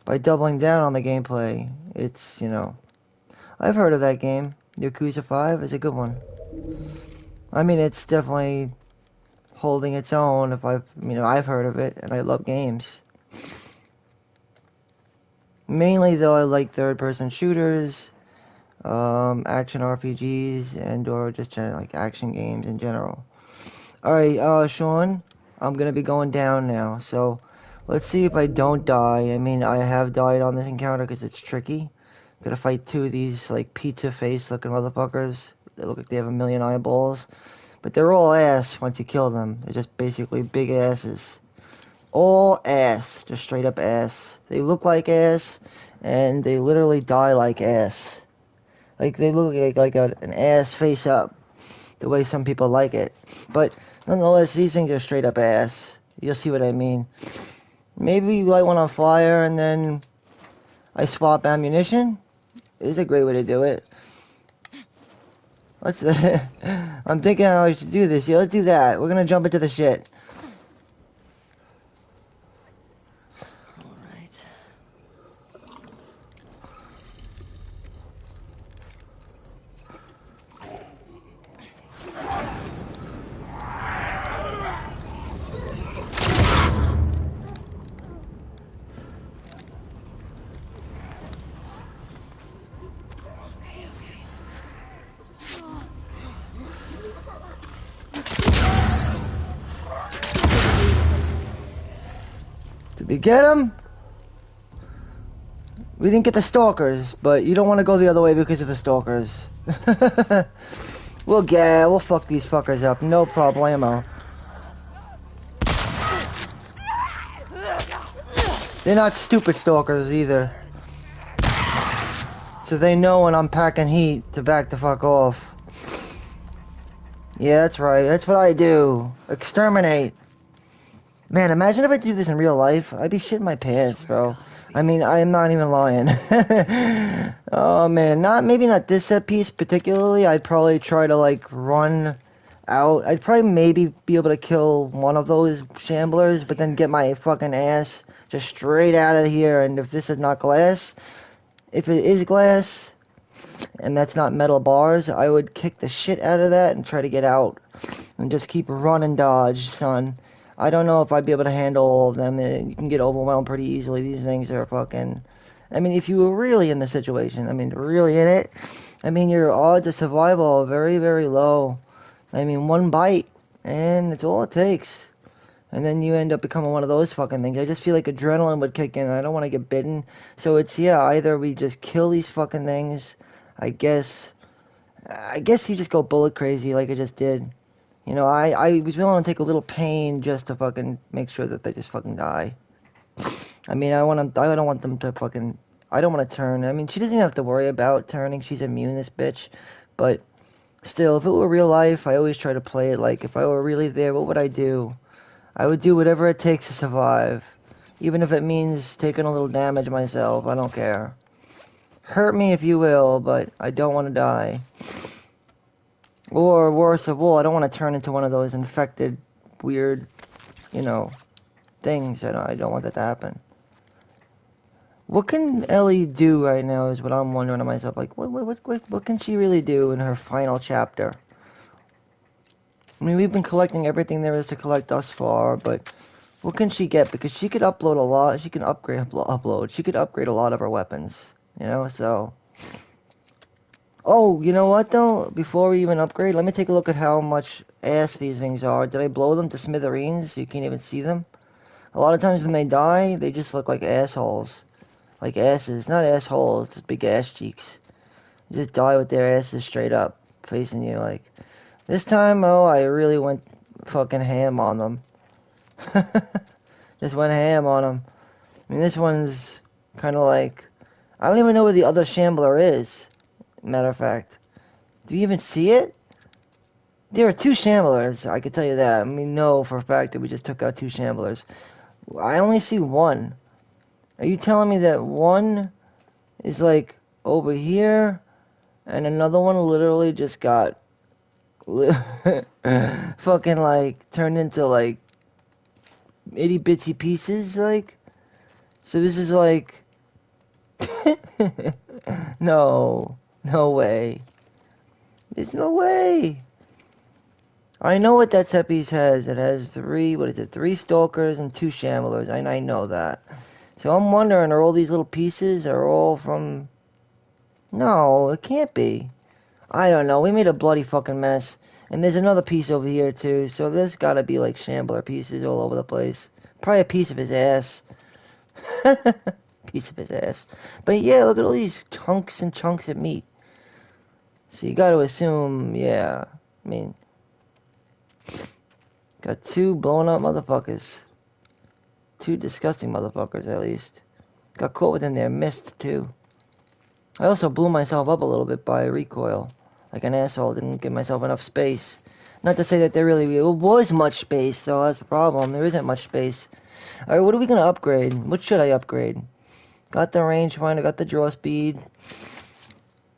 By doubling down on the gameplay, it's, you know... I've heard of that game. Yakuza 5 is a good one. I mean, it's definitely holding its own. I've heard of it, and I love games. Mainly, though, I like third-person shooters, action RPGs, and or just like action games in general. Alright, Sean, I'm gonna be going down now, so let's see if I don't die. I mean, I have died on this encounter because it's tricky. Gotta fight 2 of these, like, pizza face looking motherfuckers. They look like they have a million eyeballs. But they're all ass once you kill them. They're just basically big asses. All ass. Just straight up ass. They look like ass, and they literally die like ass. Like, they look like an ass face up. the way some people like it. But nonetheless, these things are straight up ass. You'll see what I mean. Maybe light one on fire and then I swap ammunition. It is a great way to do it. Let's. I'm thinking how I should do this. Yeah, let's do that. We're gonna jump into the shit. All right. Did we get him? We didn't get the stalkers, but you don't want to go the other way because of the stalkers. We'll fuck these fuckers up, no problemo. They're not stupid stalkers either. So they know when I'm packing heat to back the fuck off. Yeah, that's right, that's what I do. Exterminate. Man, imagine if I do this in real life. I'd be shitting my pants, bro. I mean, I'm not even lying. Oh man, maybe not this set piece particularly. I'd probably try to like run out. I'd probably maybe be able to kill one of those shamblers, but then get my fucking ass just straight out of here. And if this is not glass, if it is glass, and that's not metal bars, I would kick the shit out of that and try to get out. And just keep run and dodge, son. I don't know if I'd be able to handle all of them. You can get overwhelmed pretty easily. These things are fucking... I mean, if you were really in the situation, I mean, really in it, I mean, your odds of survival are very, very low. I mean, one bite, and it's all it takes. And then you end up becoming one of those fucking things. I just feel like adrenaline would kick in. I don't want to get bitten. So it's, yeah, either we just kill these fucking things, I guess you just go bullet crazy like I just did. You know, I was willing to take a little pain just to fucking make sure that they just fucking die. I mean, I don't want them to fucking... I don't want to turn. I mean, she doesn't have to worry about turning. She's immune, this bitch. But still, if it were real life, I always try to play it like, if I were really there, what would I do? I would do whatever it takes to survive. Even if it means taking a little damage myself, I don't care. Hurt me if you will, but I don't want to die. Or worse of all, I don't want to turn into one of those infected, weird, you know, things. I don't want that to happen. What can Ellie do right now is what I'm wondering to myself. Like, what can she really do in her final chapter? I mean, we've been collecting everything there is to collect thus far, but what can she get? Because she could upload a lot. She can upgrade. She could upgrade a lot of her weapons, you know, so... Oh, you know what though? Before we even upgrade, let me take a look at how much ass these things are. Did I blow them to smithereens? You can't even see them. A lot of times when they die, they just look like assholes. Like asses. Not assholes, just big ass cheeks. They just die with their asses straight up, facing you like. This time, oh, I really went fucking ham on them. Just went ham on them. I mean, this one's kind of like... I don't even know where the other shambler is. Matter of fact. Do you even see it? There are two shamblers, I can tell you that. I mean, no, for a fact that we just took out two shamblers. I only see one. Are you telling me that one is like over here and another one literally just got fucking like turned into like itty bitsy pieces, like? So this is like no way. There's no way. I know what that set piece has. It has three stalkers and two shamblers. I know that. So I'm wondering, are all these little pieces are all from... No, it can't be. I don't know. We made a bloody fucking mess. And there's another piece over here too. So there's gotta be like shambler pieces all over the place. Probably a piece of his ass. Piece of his ass. But yeah, look at all these chunks and chunks of meat. So you gotta assume, yeah. I mean... Got two blown up motherfuckers. Two disgusting motherfuckers, at least. Got caught within their mist, too. I also blew myself up a little bit by recoil. like an asshole. Didn't give myself enough space. Not to say that there really was much space, though. That's the problem. There isn't much space. Alright, what are we gonna upgrade? What should I upgrade? Got the rangefinder, got the draw speed,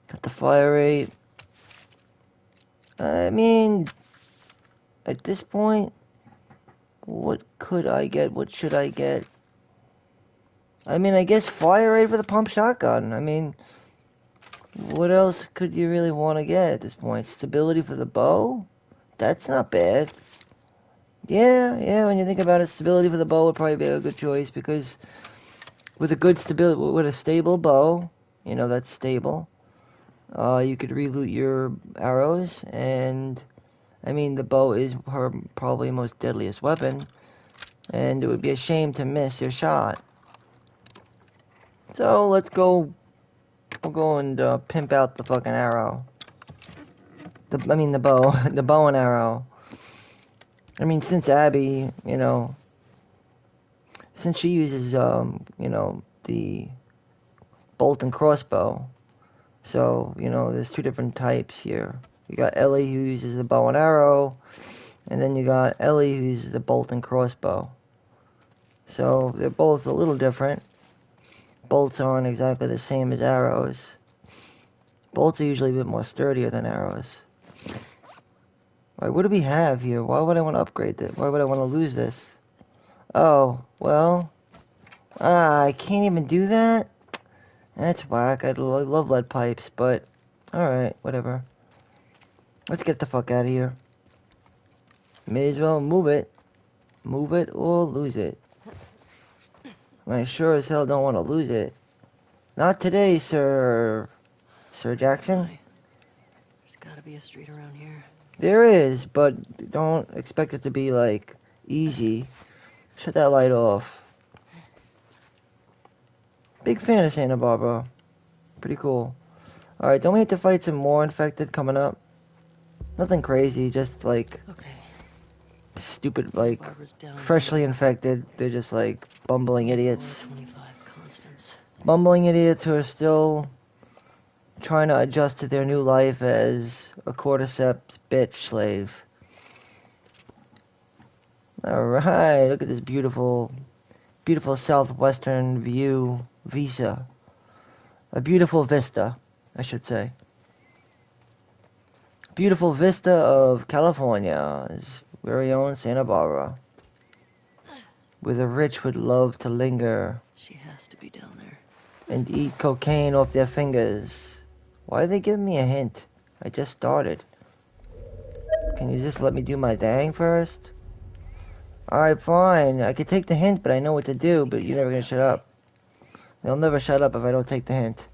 got the fire rate. I mean, at this point, what could I get? What should I get? I mean, I guess fire rate for the pump shotgun. I mean, what else could you really want to get at this point? Stability for the bow? That's not bad. Yeah, when you think about it, stability for the bow would probably be a good choice because with a good stability, with a stable bow, you know, that's stable, you could reloot your arrows, and, I mean, the bow is her probably most deadliest weapon, and it would be a shame to miss your shot. So, we'll go and pimp out the fucking arrow. The bow. The bow and arrow. I mean, since Abby, you know, since she uses, you know, the bolt and crossbow, so, you know, there's two different types here. You got Ellie who uses the bow and arrow, and then you got Ellie who uses the bolt and crossbow. So, they're both a little different. Bolts aren't exactly the same as arrows. Bolts are usually a bit more sturdier than arrows. Alright, what do we have here? Why would I want to upgrade this? Why would I want to lose this? Oh, well. I can't even do that? That's whack. I love lead pipes, but... Alright, whatever. Let's get the fuck out of here. May as well move it. Move it or lose it. I sure as hell don't want to lose it. Not today, Sir Jackson. There's gotta be a street around here. There is, but don't expect it to be, like, easy. Shut that light off. Big fan of Santa Barbara. Pretty cool. Alright, don't we have to fight some more infected coming up? Nothing crazy, just, like, Okay. stupid, like, Barbara's down freshly infected. They're just, like, bumbling idiots. 25 constants. Bumbling idiots who are still trying to adjust to their new life as a cordyceps bitch slave. Alright, look at this beautiful southwestern view vista. A beautiful vista, I should say. Beautiful vista of California's very own Santa Barbara. Where the rich would love to linger She has to be down there. and eat cocaine off their fingers. Why are they giving me a hint? I just started. Can you just let me do my thing first? Alright, fine. I could take the hint, but I know what to do, but you're never gonna shut up. They'll never shut up if I don't take the hint.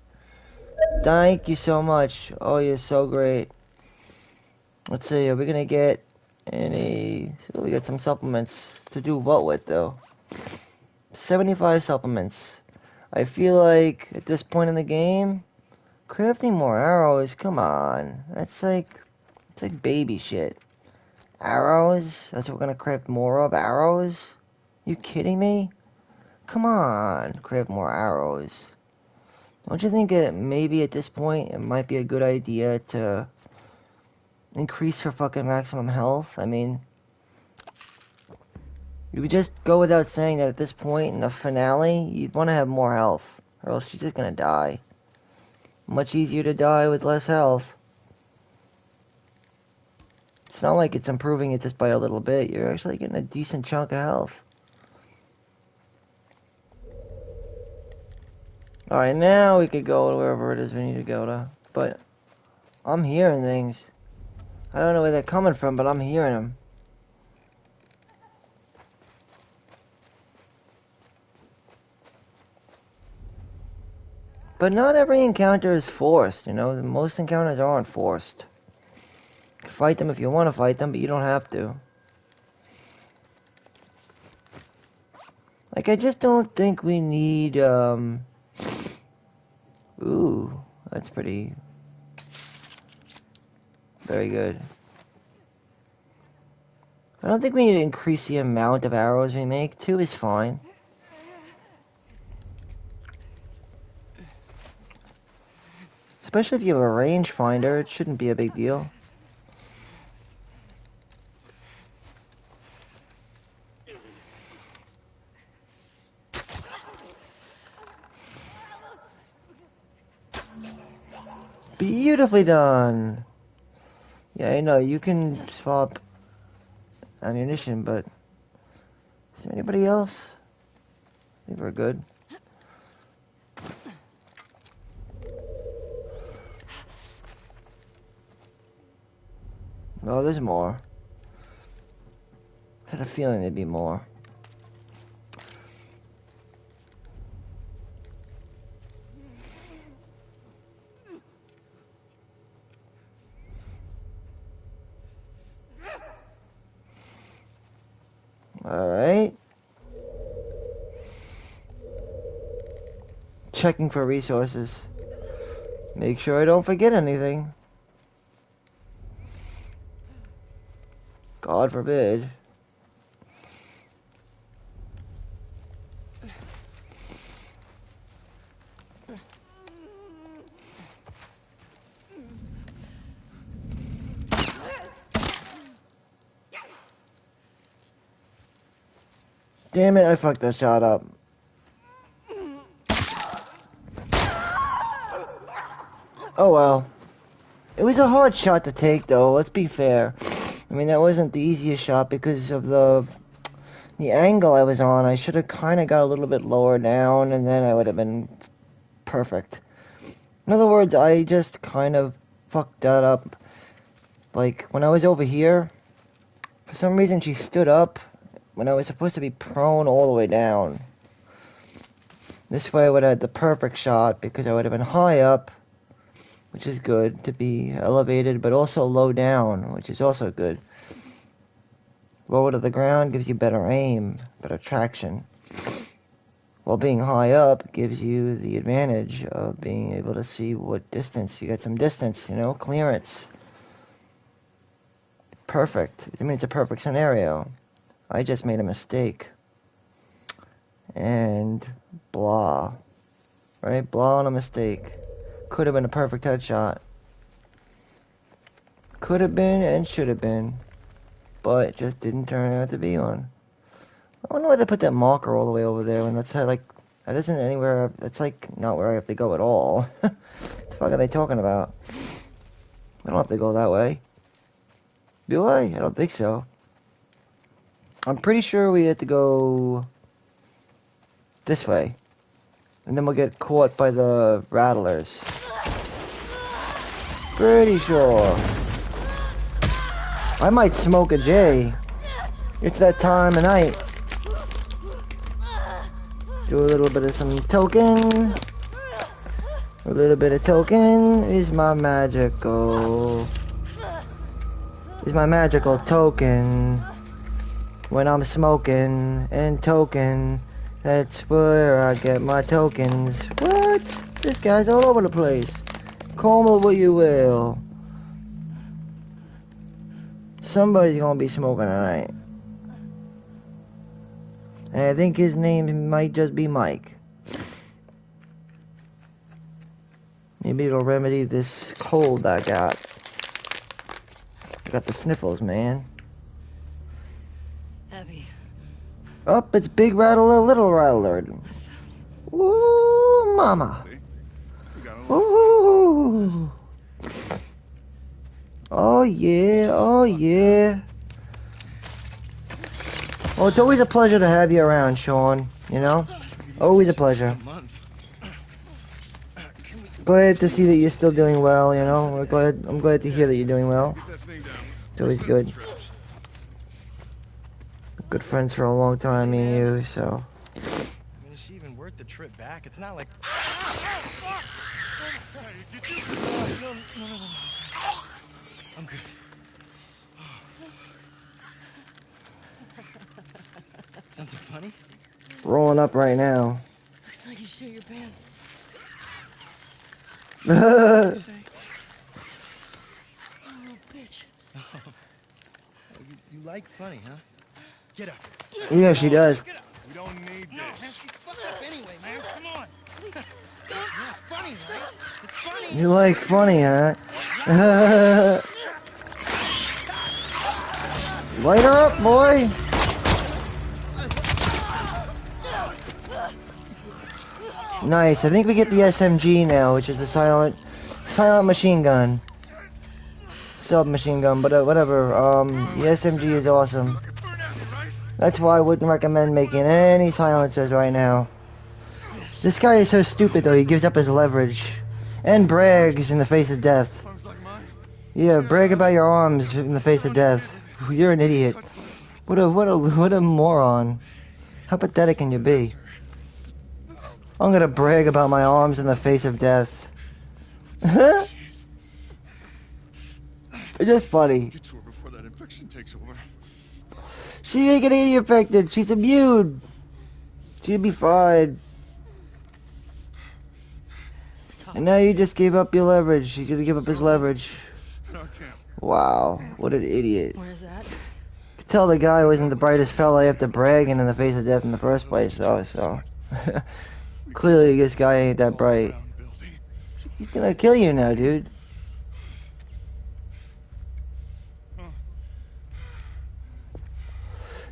Thank you so much. Oh, you're so great. Let's see, are we gonna get any... So we got some supplements. To do what with, though? 75 supplements. I feel like, at this point in the game, crafting more arrows, come on. It's like baby shit. Arrows? That's what we're gonna craft more of? Arrows? You kidding me? Come on, craft more arrows. Don't you think maybe at this point it might be a good idea to increase her fucking maximum health? I mean, you would just go without saying that at this point in the finale, you'd want to have more health, or else she's just gonna die. Much easier to die with less health. It's not like it's improving it just by a little bit. You're actually getting a decent chunk of health. Alright, now we could go wherever it is we need to go to. But I'm hearing things. I don't know where they're coming from, but I'm hearing them. But not every encounter is forced, you know? Most encounters aren't forced. You can fight them if you want to fight them, but you don't have to. Like, I just don't think we need, Ooh, that's pretty... Very good. I don't think we need to increase the amount of arrows we make. 2 is fine. especially if you have a rangefinder, it shouldn't be a big deal. Beautifully done. Yeah, I know you can swap ammunition, but is there anybody else? I think we're good. No, there's more. Had a feeling there'd be more. Alright. Checking for resources. Make sure I don't forget anything. God forbid. Damn it, I fucked that shot up. Oh well. It was a hard shot to take though, let's be fair. I mean, that wasn't the easiest shot because of the angle I was on. I should have kind of got a little bit lower down and then I would have been perfect. In other words, I just kind of fucked that up. Like, when I was over here, for some reason she stood up when I was supposed to be prone all the way down. This way I would have had the perfect shot because I would have been high up, which is good to be elevated, but also low down, which is also good. Lower to the ground gives you better aim, better traction. While being high up gives you the advantage of being able to see what distance. You got some distance, you know, clearance. Perfect. I mean, it's a perfect scenario. I just made a mistake. And blah. Right? Blah on a mistake. Could have been a perfect headshot. Could have been and should have been. But it just didn't turn out to be one. I wonder why they put that marker all the way over there when that's like, that isn't anywhere, that's like not where I have to go at all. What the fuck are they talking about? I don't have to go that way. Do I? I don't think so. I'm pretty sure we have to go this way. And then we'll get caught by the rattlers. Pretty sure. I might smoke a J. It's that time of night. Do a little bit of some token. A little bit of token is my magical. Is my magical token. When I'm smoking and token, that's where I get my tokens. What? This guy's all over the place. Call me what you will. Somebody's gonna be smoking tonight. And I think his name might just be Mike. Maybe it'll remedy this cold I got. I got the sniffles, man. Abby. Up, it's Big Rattler, Little Rattler. Ooh, mama. Ooh. Oh yeah, oh yeah. Well, it's always a pleasure to have you around, Sean. You know? Always a pleasure. Glad to see that you're still doing well, you know? I'm glad to hear that you're doing well. It's always good. Good friends for a long time, me and you, so. I mean, is she even worth the trip back? It's not like... No. I'm good. Something funny? Rolling up right now. Looks like you shit your pants. Oh, Bitch. you like funny, huh? Get up. Yeah, she does. Get up. We don't need this. No, man, she's fucked up anyway, man. Come on. Yeah, it's funny, right? It's funny. You like funny, huh? Light her up, boy! Nice, I think we get the SMG now, which is the silent machine gun. Submachine gun, but whatever. The SMG is awesome. That's why I wouldn't recommend making any silencers right now. This guy is so stupid though, he gives up his leverage. And brags in the face of death. Yeah, brag about your arms in the face of death. You're an idiot. What a moron. How pathetic can you be? I'm gonna brag about my arms in the face of death. It's just funny. Get to her before that infection takes over. She ain't gonna get infected. She's immune. She'll be fine. And now you just gave up your leverage. He's gonna give up his leverage. Wow, what an idiot. Where's that? Could tell the guy wasn't the brightest fella after bragging in the face of death in the first place, though, so. Clearly this guy ain't that bright. He's gonna kill you now, dude.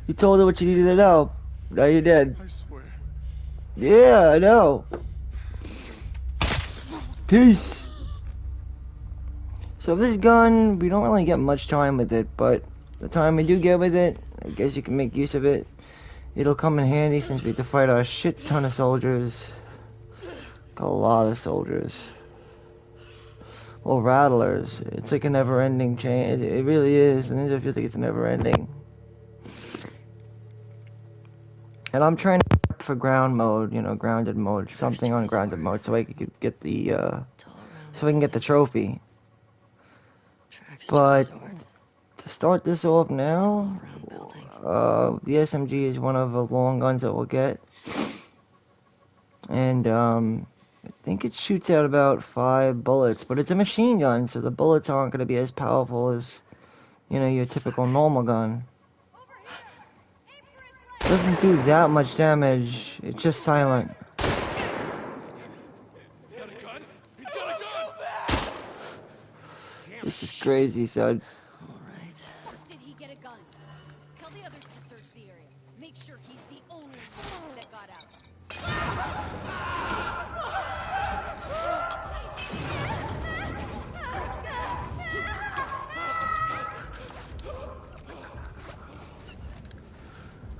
You told her what you needed to know. Now you're dead. I swear. Yeah, I know. Peace. So this gun, we don't really get much time with it, but the time we do get with it, I guess you can make use of it. It'll come in handy since we have to fight a shit ton of soldiers. A lot of soldiers. Well, rattlers. It's like a never-ending chain. It really is, and it feels like it's never-ending. And I'm trying to prep for ground mode, you know, grounded mode, something on grounded mode, so I could get the, so I can get the trophy. But to start this off now, the SMG is one of the long guns that we'll get, and I think it shoots out about 5 bullets, but it's a machine gun, so the bullets aren't going to be as powerful as, you know, your typical normal gun. Doesn't do that much damage. It's just silent. This is crazy, son. Did he get a gun? Tell the others to search the area. Make sure he's the only one that got out.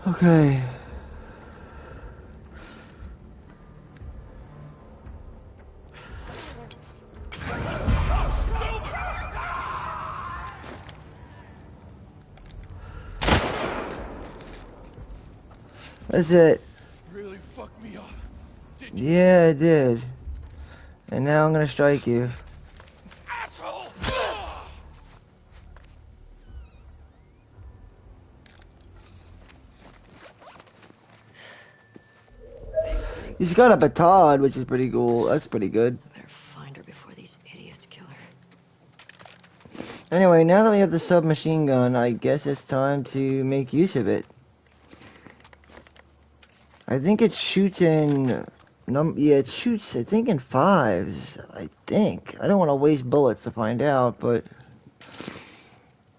Okay. That's it. Really fucked me up. Yeah, I did. And now I'm gonna strike you. Asshole! He's got a baton, which is pretty cool. That's pretty good. Better find her before these idiots kill her. Anyway, now that we have the submachine gun, I guess it's time to make use of it. I think it shoots in... yeah, it shoots, I think, in 5s. I think. I don't want to waste bullets to find out, but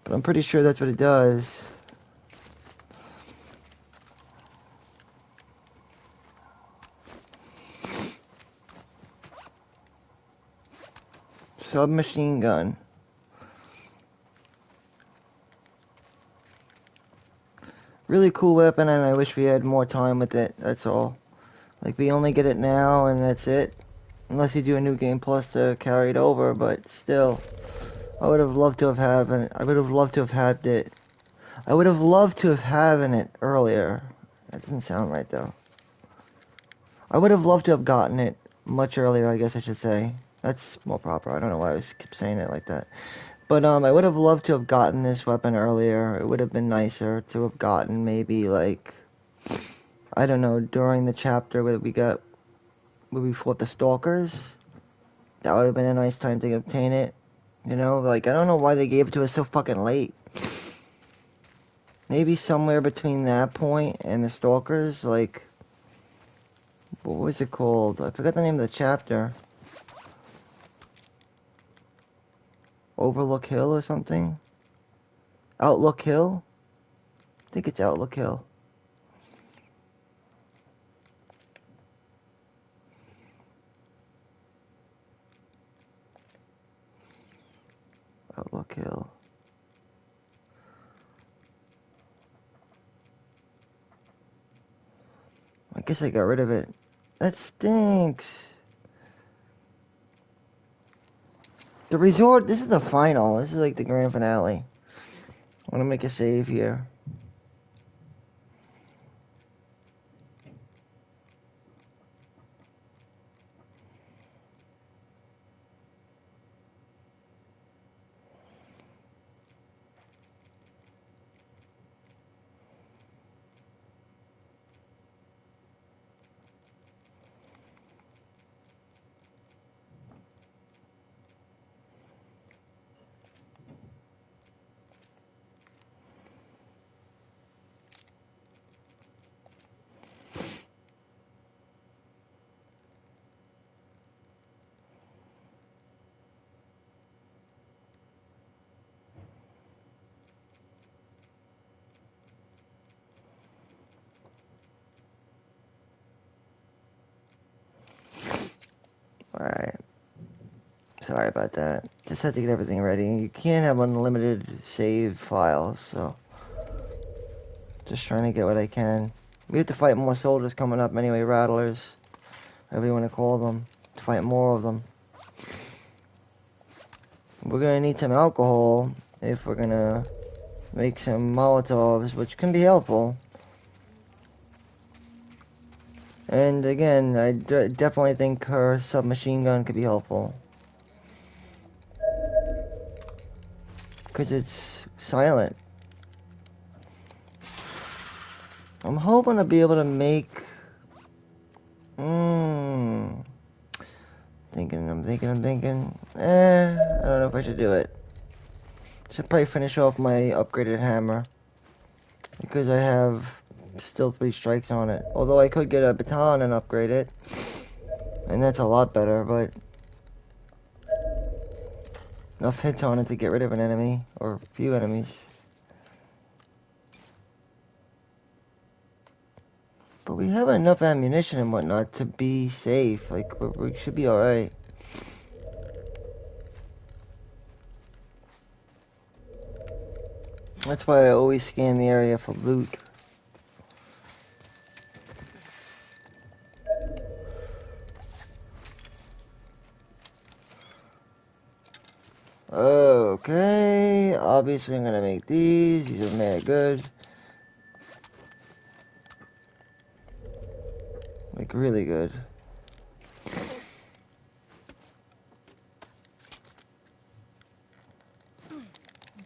I'm pretty sure that's what it does. Submachine gun. Really cool weapon, and I wish we had more time with it, that's all. Like, we only get it now, and that's it. Unless you do a new game plus to carry it over, but still. I would have loved to have had it. I would have loved to have had it. I would have loved to have had it earlier. That doesn't sound right, though. I would have loved to have gotten it much earlier, I guess I should say. That's more proper. I don't know why I keep saying it like that. But I would have loved to have gotten this weapon earlier. It would have been nicer to have gotten maybe like, I don't know, during the chapter where we fought the stalkers. That would have been a nice time to obtain it. You know, like, I don't know why they gave it to us so fucking late. Maybe somewhere between that point and the stalkers, like, What was it called? I forgot the name of the chapter. Overlook Hill or something? Outlook Hill? I think it's Outlook Hill. Outlook Hill. I guess I got rid of it. That stinks. The resort, this is the final. This is like the grand finale. I want to make a save here. Alright. Sorry about that. Just had to get everything ready. You can't have unlimited saved files, so... Just trying to get what I can. We have to fight more soldiers coming up anyway, rattlers. Whatever you want to call them. To fight more of them. We're gonna need some alcohol if we're gonna make some Molotovs, which can be helpful. And again, I definitely think her submachine gun could be helpful. Because it's silent. I'm hoping to be able to make... I'm thinking. I don't know if I should do it. Should probably finish off my upgraded hammer. Because I have still 3 strikes on it. Although I could get a baton and upgrade it. And that's a lot better, but... enough hits on it to get rid of an enemy. Or a few enemies. But we have enough ammunition and whatnot to be safe. Like, we should be alright. That's why I always scan the area for loot. Okay, obviously I'm gonna make these. These are mad good. Like, really good.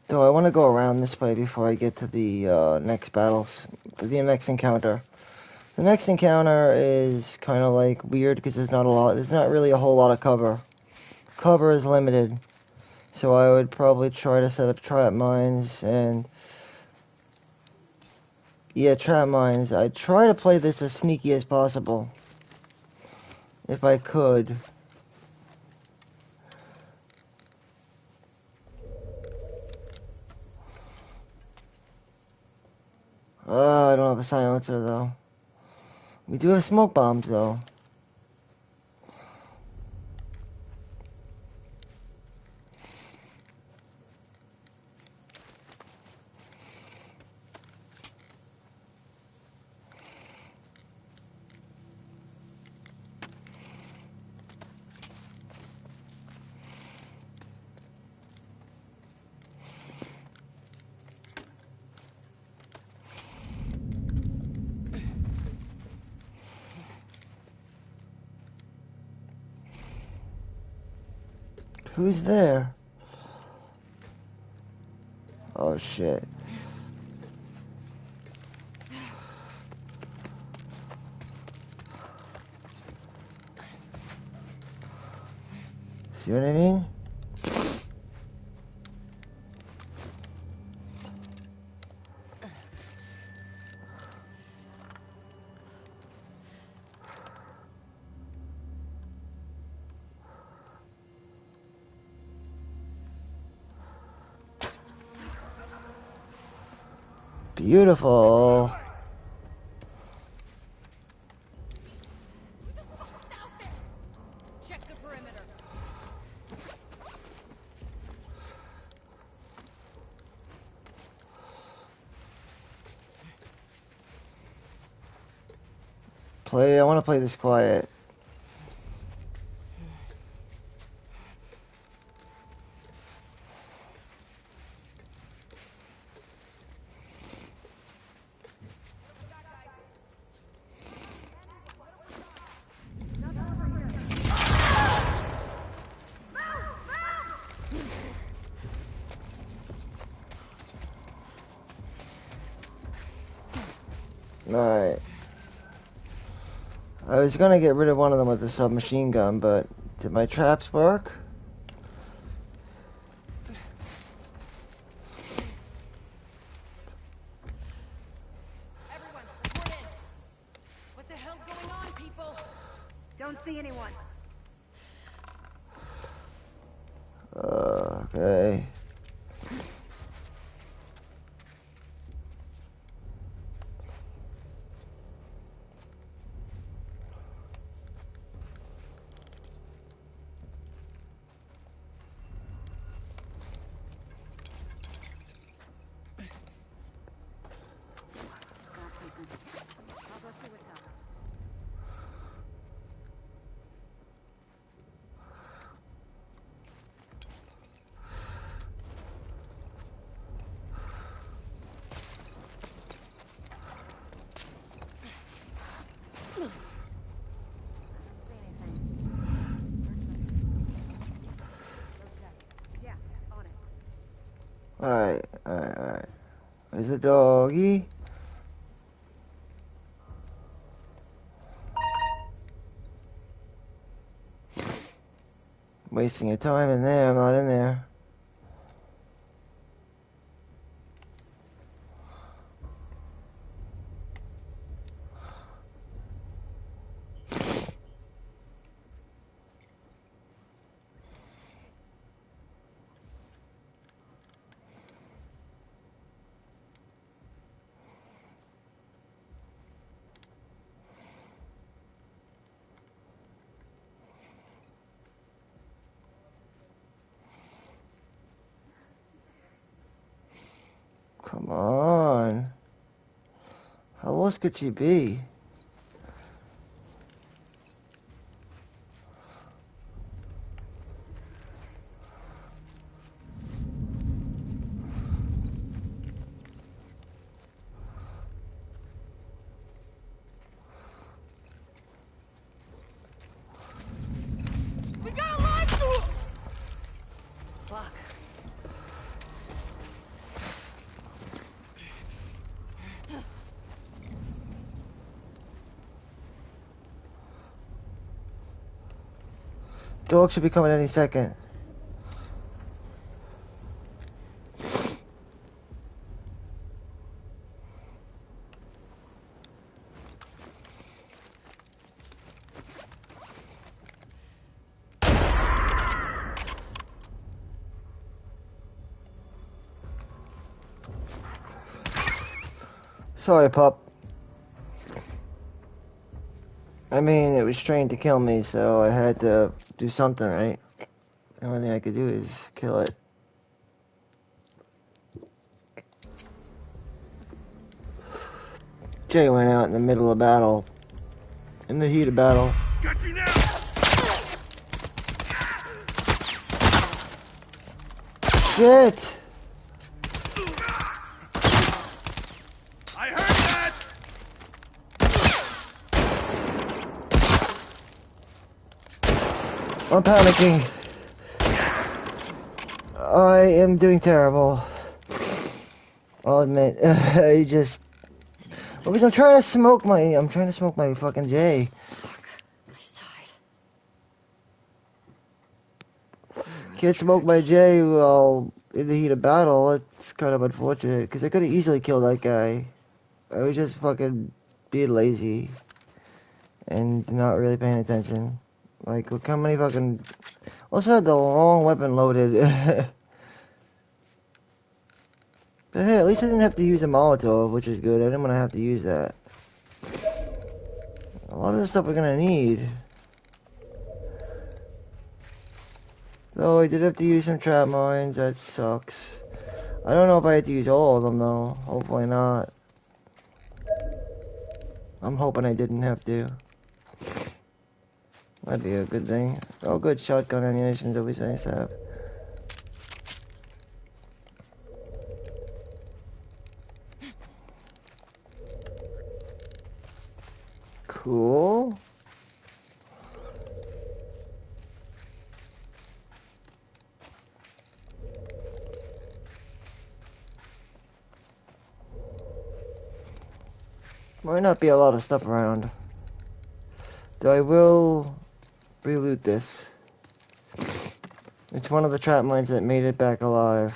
So I want to go around this way before I get to the next battles, the next encounter. The next encounter is kind of like weird because there's not really a whole lot of cover. Cover is limited. So I would probably try to set up trap mines and... yeah, trap mines. I'd try to play this as sneaky as possible. If I could. I don't have a silencer though. We do have smoke bombs though. Who's there? Oh shit. See what I mean? Beautiful. Who the fuck's out there? Check the perimeter. I want to play this quiet. Alright. I was gonna get rid of one of them with the submachine gun, but did my traps work? Everyone, report in. What the hell's going on, people? Don't see anyone. Okay. Alright. Is it doggy? Wasting your time in there, I'm not in there. Come on. How else could she be? We got a live. Fuck. Dog should be coming any second. Sorry, pup. I mean, it was trained to kill me, so I had to do something, right? The only thing I could do is kill it. Jay went out in the middle of battle. In the heat of battle. Got you now! Shit! I heard that! I'm panicking. I am doing terrible. I'll admit. I just... Because I'm trying to smoke my fucking J. My side. Can't smoke my J while in the heat of battle. It's kind of unfortunate, because I could have easily killed that guy. I was just fucking being lazy. And not really paying attention. Like, look how many fucking... Also had the wrong weapon loaded. But hey, at least I didn't have to use a Molotov, which is good. I didn't want to have to use that. A lot of the stuff we're gonna need. Though I did have to use some trap mines, that sucks. I don't know if I had to use all of them though. Hopefully not. I'm hoping I didn't have to. That'd be a good thing. Oh, good shotgun ammunition is always nice to have. Cool. Might not be a lot of stuff around. Though I will reloot this. It's one of the trap mines that made it back alive.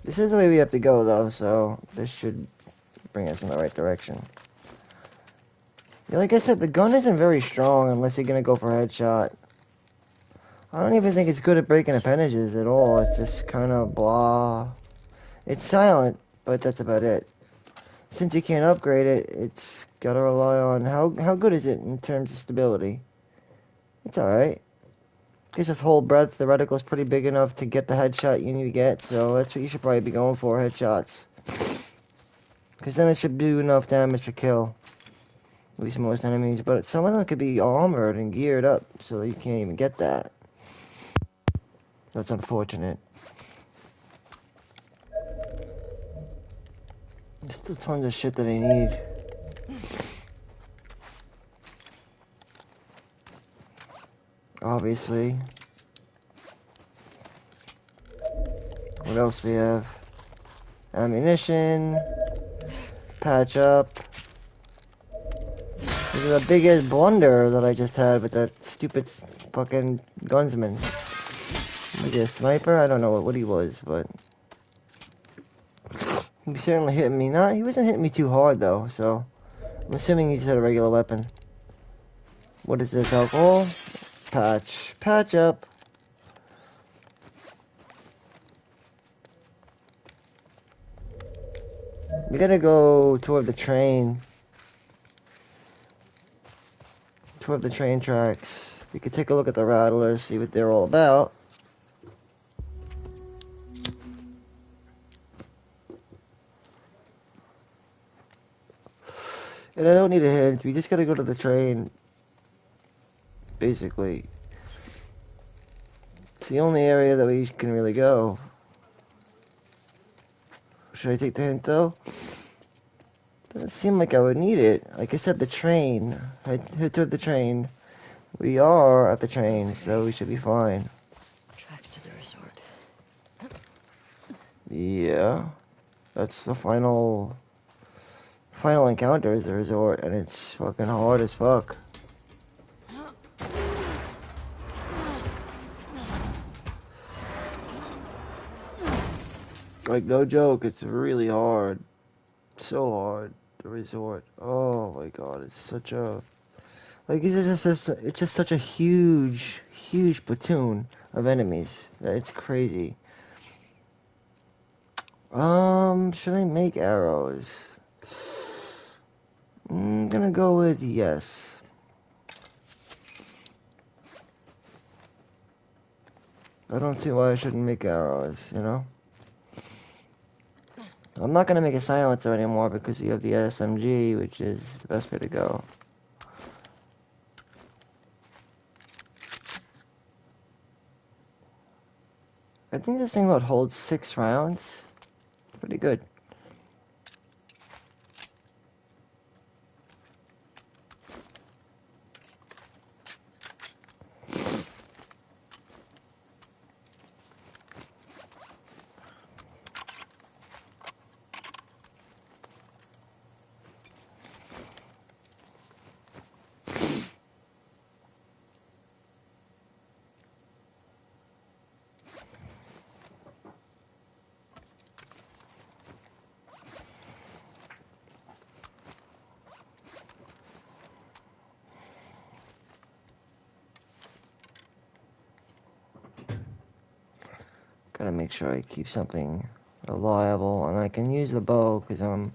This is the way we have to go though, so this should bring us in the right direction. Yeah, like I said, the gun isn't very strong unless you're gonna go for a headshot. I don't even think it's good at breaking appendages at all. It's just kind of blah. It's silent, but that's about it. Since you can't upgrade it, it's gotta rely on how good is it in terms of stability. It's alright. Gives a full breadth. The reticle's pretty big enough to get the headshot you need to get, so that's what you should probably be going for, headshots. Because then it should do enough damage to kill. At least most enemies, but some of them could be armored and geared up, so you can't even get that. That's unfortunate. There's still tons of shit that I need. Obviously. What else we have? Ammunition. Patch up. This is a big ass blunder that I just had with that stupid fucking gunsman. Was he a sniper? I don't know what he was, but he certainly hit me. He wasn't hitting me too hard though, so I'm assuming he just had a regular weapon. What is this? Alcohol? Patch up. We gotta go toward the train. Toward the train tracks. We could take a look at the rattlers, see what they're all about. And I don't need a hint, we just gotta go to the train. Basically. It's the only area that we can really go. Should I take the hint though? Doesn't seem like I would need it. Like I said, the train. Head toward the train. We are at the train, so we should be fine. Tracks to the resort. Yeah. That's the final encounter is the resort, and it's fucking hard as fuck. Like, no joke, it's really hard. So hard. The resort. Oh my god, it's such a... Like, it's just such a huge platoon of enemies. It's crazy. Should I make arrows? I'm gonna go with yes. I don't see why I shouldn't make arrows, you know? I'm not gonna make a silencer anymore because we have the SMG, which is the best way to go. I think this thing would hold 6 rounds. Pretty good. Gotta make sure I keep something reliable, and I can use the bow because I'm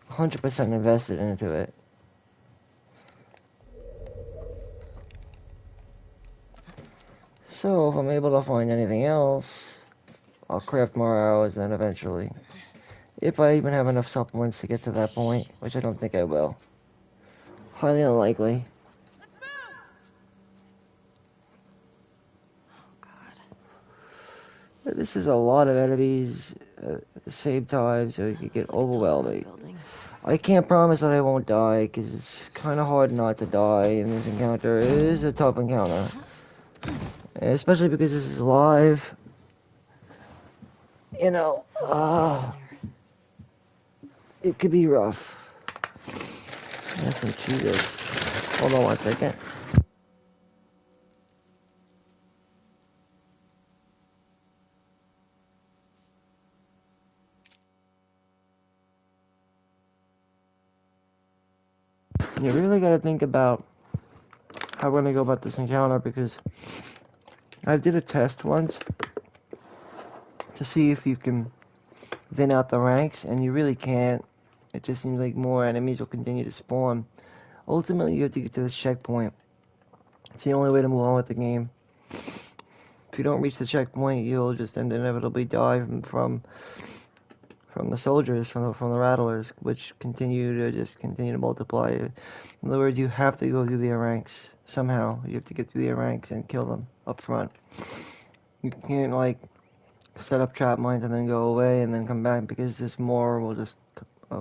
100% invested into it. So if I'm able to find anything else, I'll craft more arrows then eventually. If I even have enough supplements to get to that point, which I don't think I will. Highly unlikely. But this is a lot of enemies at the same time, so it could get overwhelming. I can't promise that I won't die, because it's kind of hard not to die in this encounter. It is a tough encounter. Especially because this is live. You know, it could be rough. There's some Cheez-Its. Hold on one second. You really gotta think about how we're gonna go about this encounter, because I did a test once to see if you can thin out the ranks, and you really can't. It just seems like more enemies will continue to spawn. Ultimately, you have to get to this checkpoint. It's the only way to move on with the game. If you don't reach the checkpoint, you'll just inevitably die from the soldiers, from the rattlers, which continue to multiply. In other words, you have to go through the ranks somehow. You have to get through the ranks and kill them up front. You can't like set up trap mines and then go away and then come back, because this more will just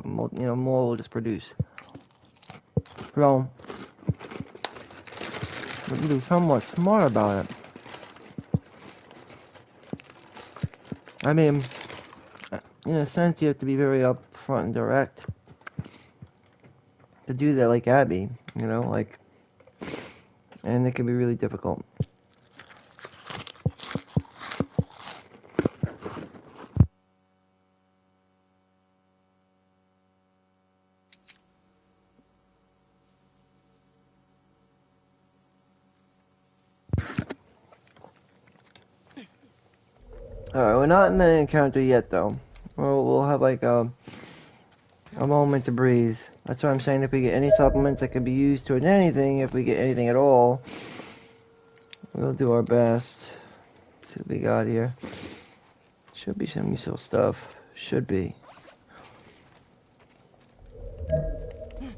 more will just produce. So we can be somewhat smart about it. I mean, in a sense, you have to be very upfront and direct to do that, like Abby, and it can be really difficult. Alright, we're not in the encounter yet, though. We'll have like a moment to breathe. That's what I'm saying. If we get any supplements that can be used towards anything, if we get anything at all, we'll do our best. Let's see what we got here. Should be some useful stuff. Should be.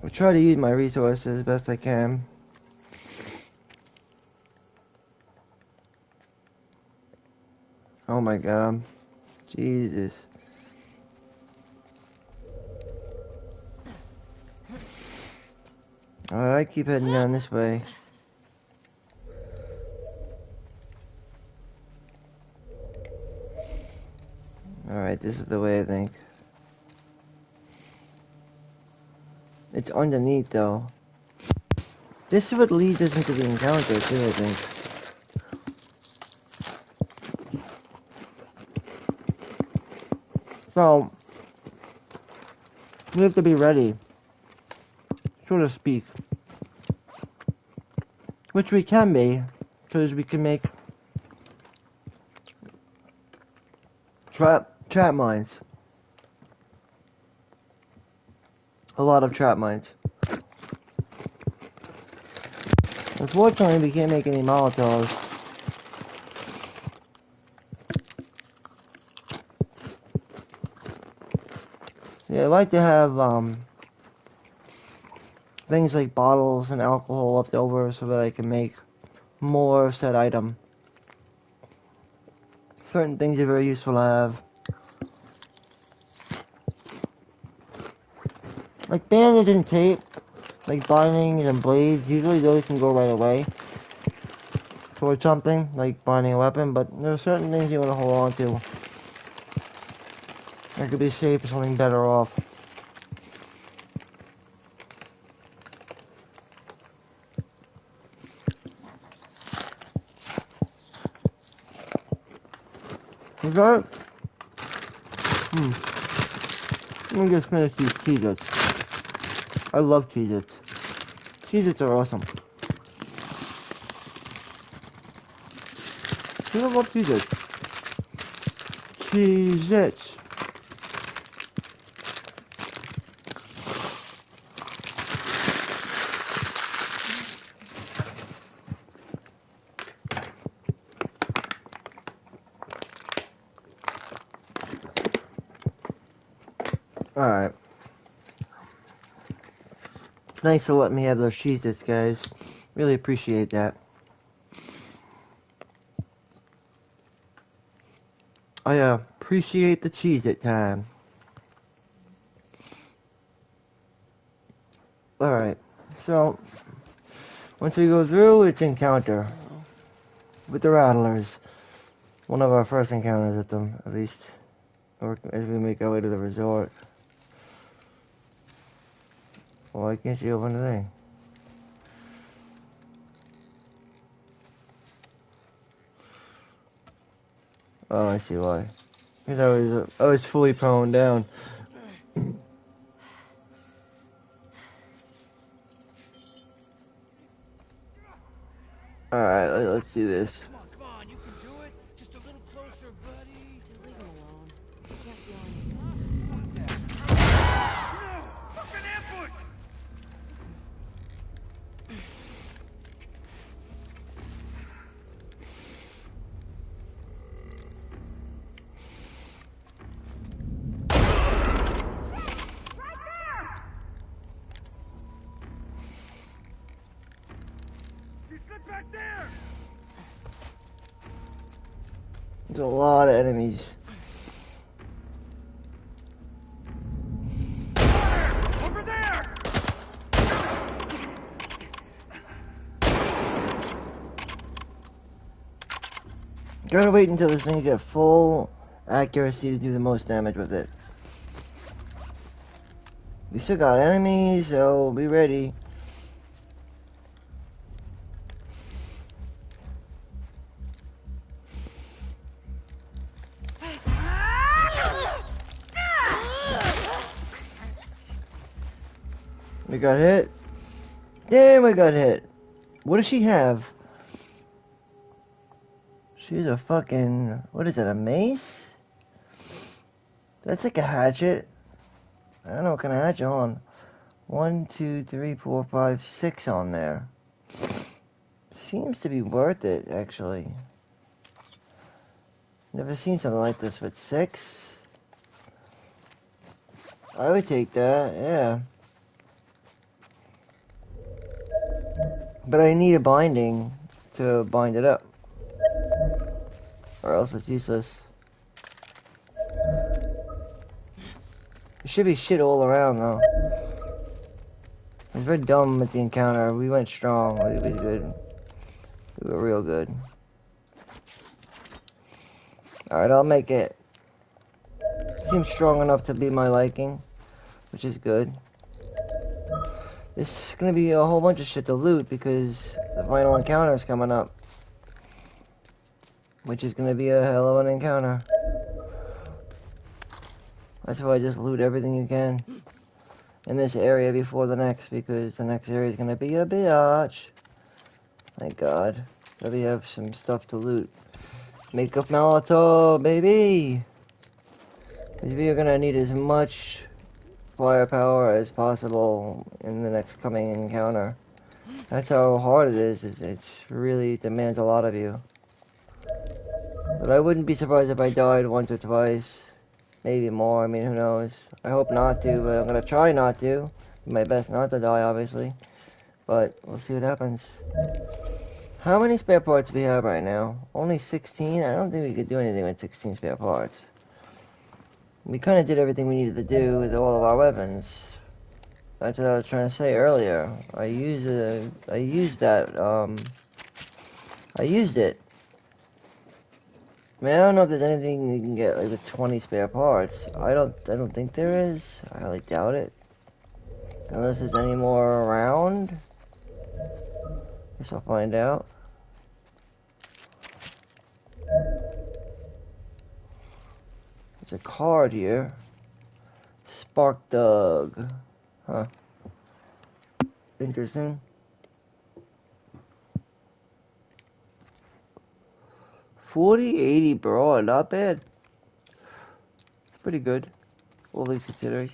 I'll try to use my resources as best I can. Oh my god. Jesus. Alright, keep heading down this way. Alright, this is the way, I think. It's underneath, though. This is what leads us into the encounter, too, I think. So, we have to be ready, so to speak. Which we can be, because we can make trap mines. A lot of trap mines. Unfortunately, we can't make any Molotovs. Yeah, I like to have things like bottles and alcohol left over so that I can make more of said item. Certain things are very useful to have. Like bandage and tape, like bindings and blades, usually those can go right away towards something, like binding a weapon, but there are certain things you want to hold on to. That could be safe or something better off. Okay? Let me just finish these Cheez-Its. I love Cheez-Its. Cheez-Its are awesome. Who don't love Cheez-Its? Cheez-Its. Alright. Thanks for letting me have those Cheez-Its, guys. Really appreciate that. I appreciate the Cheez-It time. Alright, so once we go through, it's encounter with the Rattlers. One of our first encounters with them, at least, or as we make our way to the resort. Why can't she open the thing? Oh, I see why. Because I was fully prone down. Alright, let's do this. Come on, you can do it. Just a little closer, buddy. Dude, leave him alone. He can't feel anything. Fucking ambush! Back there! There's a lot of enemies. Over there! Gotta wait until this thing's at full accuracy to do the most damage with it. We still got enemies, so be ready. We got hit. Damn, we got hit. What does she have? She's a fucking... What is it, a mace? That's like a hatchet. I don't know what kind of hatchet on. 1, 2, 3, 4, 5, 6 on there. Seems to be worth it, actually. Never seen something like this with 6. I would take that, yeah. But I need a binding to bind it up. Or else it's useless. There should be shit all around though. I was very dumb with the encounter. We went strong. It was good. We were real good. Alright, I'll make it. Seems strong enough to be my liking, which is good. This is gonna be a whole bunch of shit to loot because the final encounter is coming up. Which is gonna be a hell of an encounter. That's why I just loot everything you can in this area before the next, because the next area is gonna be a bitch. Thank God. So we have some stuff to loot. Makeup Molotov, baby! Because we are gonna need as much firepower as possible in the next coming encounter. That's how hard it is. It's really demands a lot of you. But I wouldn't be surprised if I died once or twice. Maybe more, I mean, who knows. I hope not to, but I'm gonna try not to. Do my best not to die, obviously. But we'll see what happens. How many spare parts do we have right now? Only 16? I don't think we could do anything with 16 spare parts. We kind of did everything we needed to do with all of our weapons. That's what I was trying to say earlier. I used it. I mean, I don't know if there's anything you can get like with 20 spare parts. I don't think there is. I highly doubt it. Unless there's any more around. Guess I'll find out. There's a card here. Spark Dog. Huh. Interesting. 40, 80 broad, not bad. pretty good, all things considering.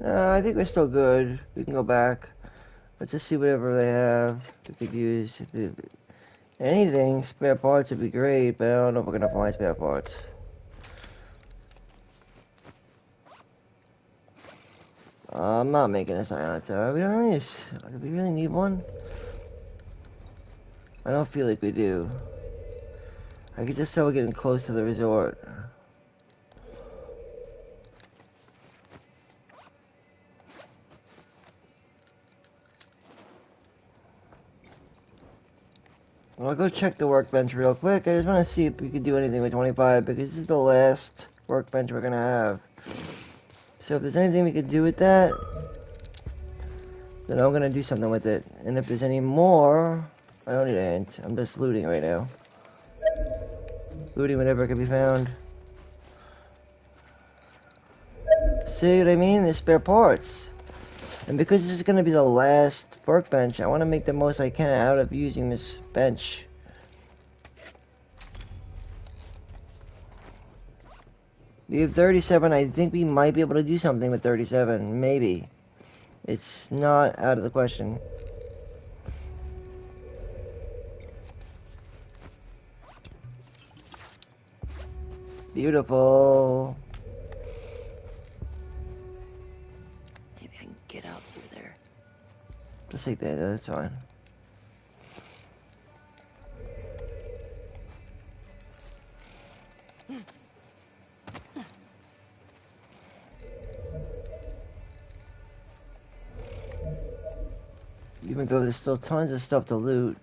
I think we're still good. We can go back. Let's just see whatever they have we could use. Anything, spare parts would be great, but I don't know if we're gonna find spare parts. I'm not making a silencer. Do we really need one? I don't feel like we do. I could just tell we're getting close to the resort. Well, I'll go check the workbench real quick. I just want to see if we can do anything with 25, because this is the last workbench we're going to have. So if there's anything we could do with that, then I'm going to do something with it. And if there's any more, I don't need a hint. I'm just looting right now. Looting whatever can be found. See what I mean? There's spare parts. And because this is going to be the last workbench, I want to make the most I can out of using this bench. We have 37. I think we might be able to do something with 37. Maybe. It's not out of the question. Beautiful. Maybe I can get out through there. Just like that, that's fine. Even though there's still tons of stuff to loot.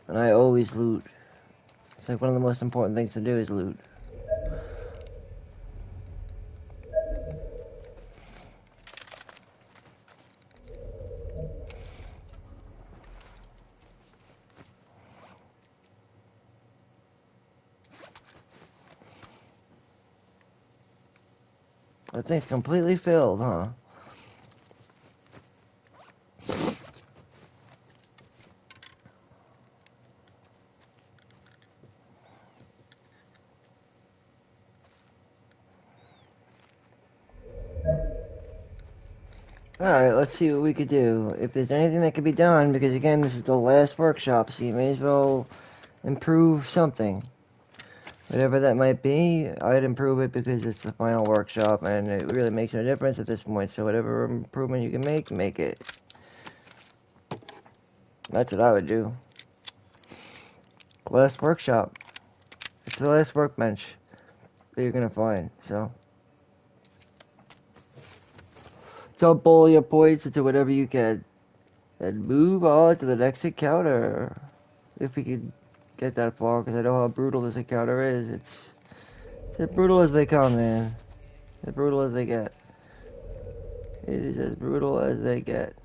And I always loot. It's like one of the most important things to do is loot. That thing's completely filled, huh? Alright, let's see what we could do. If there's anything that could be done, because again, this is the last workshop, so you may as well improve something. Whatever that might be, I'd improve it because it's the final workshop, and it really makes no difference at this point, so whatever improvement you can make it. That's what I would do. Last workshop. It's the last workbench that you're gonna find, so. Dump all your points into whatever you can. And move on to the next encounter. If we can get that far, because I know how brutal this encounter is. It's as brutal as they come, man. As brutal as they get. It is as brutal as they get.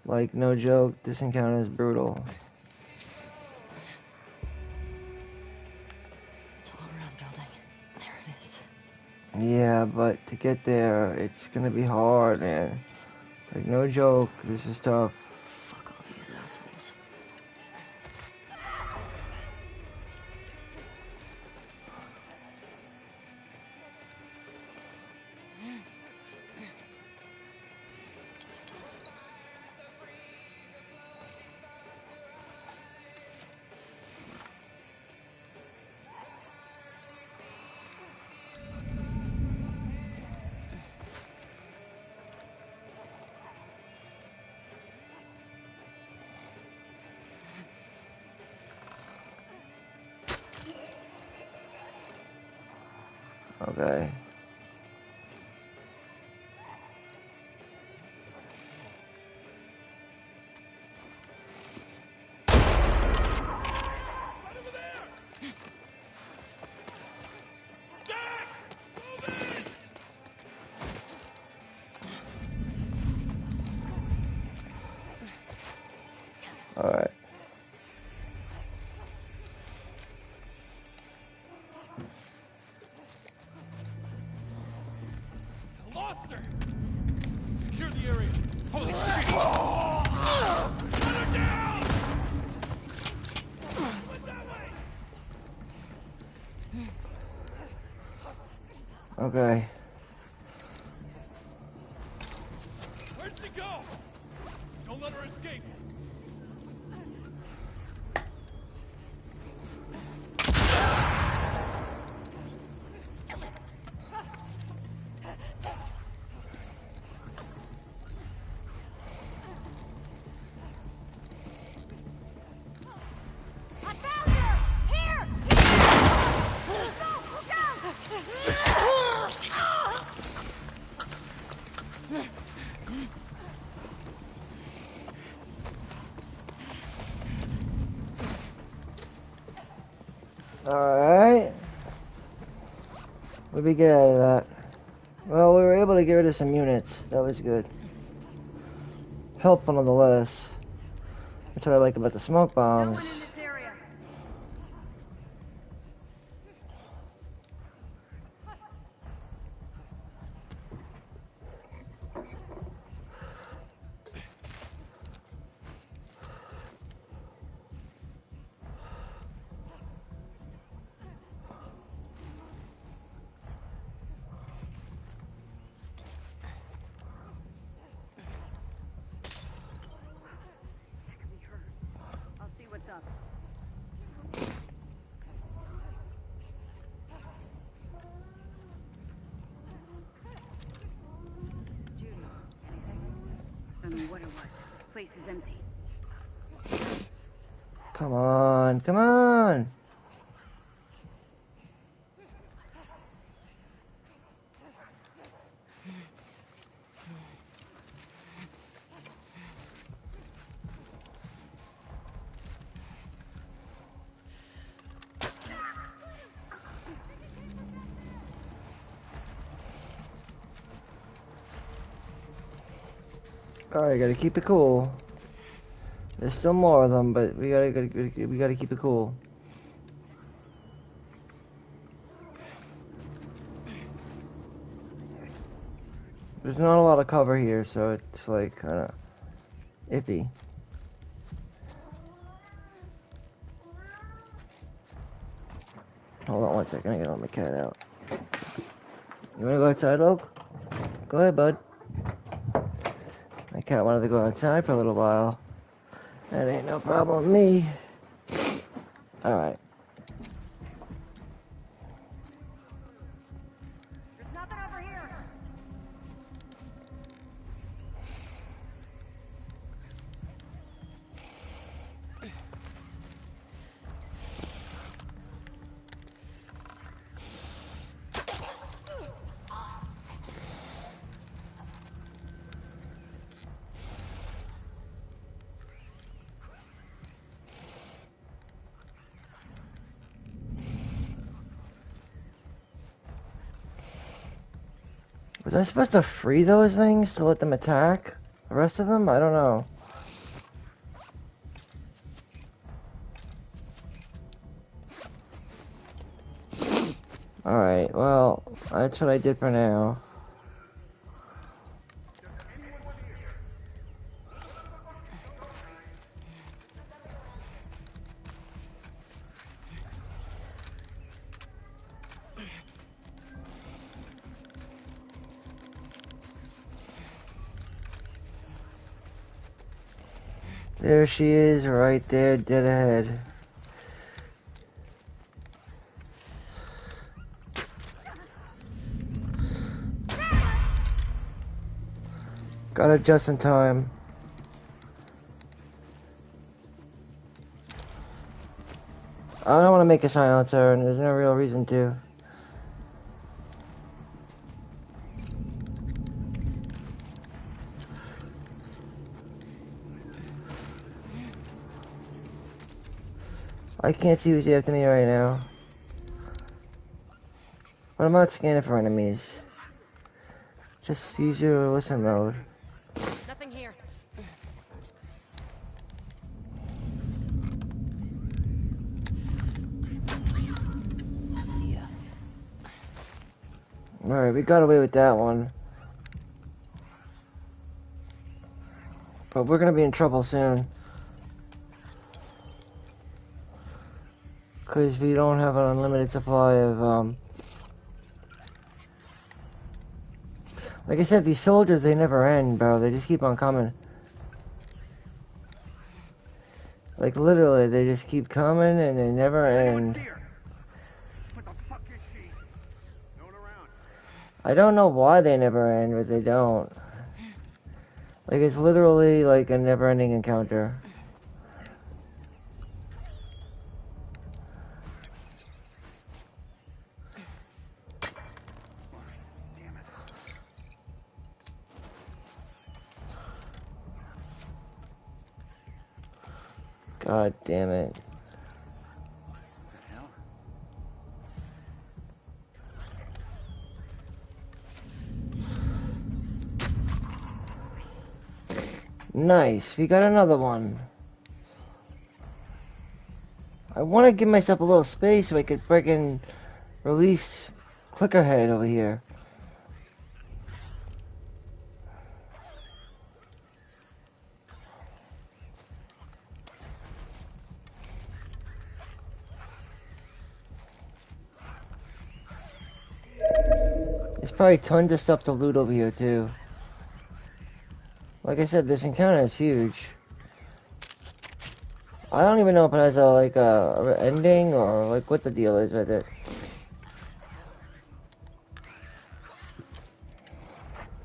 Like, no joke, this encounter is brutal. It's all around building. There it is. Yeah, but to get there, it's gonna be hard, man. Like, no joke, this is tough. Fuck all these assholes. Okay. Alright. Okay. Where'd she go? Don't let her escape. I found her! Here! Alright. What did we get out of that? Well, we were able to get rid of some units. That was good. Helpful nonetheless. That's what I like about the smoke No bombs. one in this area. That could be her. I'll see what's up. Judy, anything? Don't know what it was. Place is empty. Come on, come on! Alright, gotta keep it cool. There's still more of them, but we gotta keep it cool. There's not a lot of cover here, so it's like kinda iffy. Hold on one second, I gotta let my cat out. You wanna go outside, Oak? Go ahead, bud. My cat wanted to go outside for a little while. That ain't no problem with me. Alright. There's nothing over here. Was I supposed to free those things to let them attack the rest of them? I don't know. Alright, well, that's what I did for now. There she is, right there, dead ahead. Got it just in time. I don't want to make a silencer, and there's no real reason to. I can't see who's after me right now. But I'm not scanning for enemies. Just use your listen mode. Nothing here. See ya. Alright, we got away with that one. But we're gonna be in trouble soon. Because we don't have an unlimited supply of, Like I said, these soldiers, they never end, bro. They just keep on coming. Like, literally, they just keep coming and they never end. What the fuck is she? No one around. I don't know why they never end, but they don't. Like, it's literally like a never-ending encounter. God damn it. Nice, we got another one. I want to give myself a little space so I could freaking release Clickerhead over here. There's probably tons of stuff to loot over here too. Like I said, this encounter is huge. I don't even know if it has a ending or like what the deal is with it.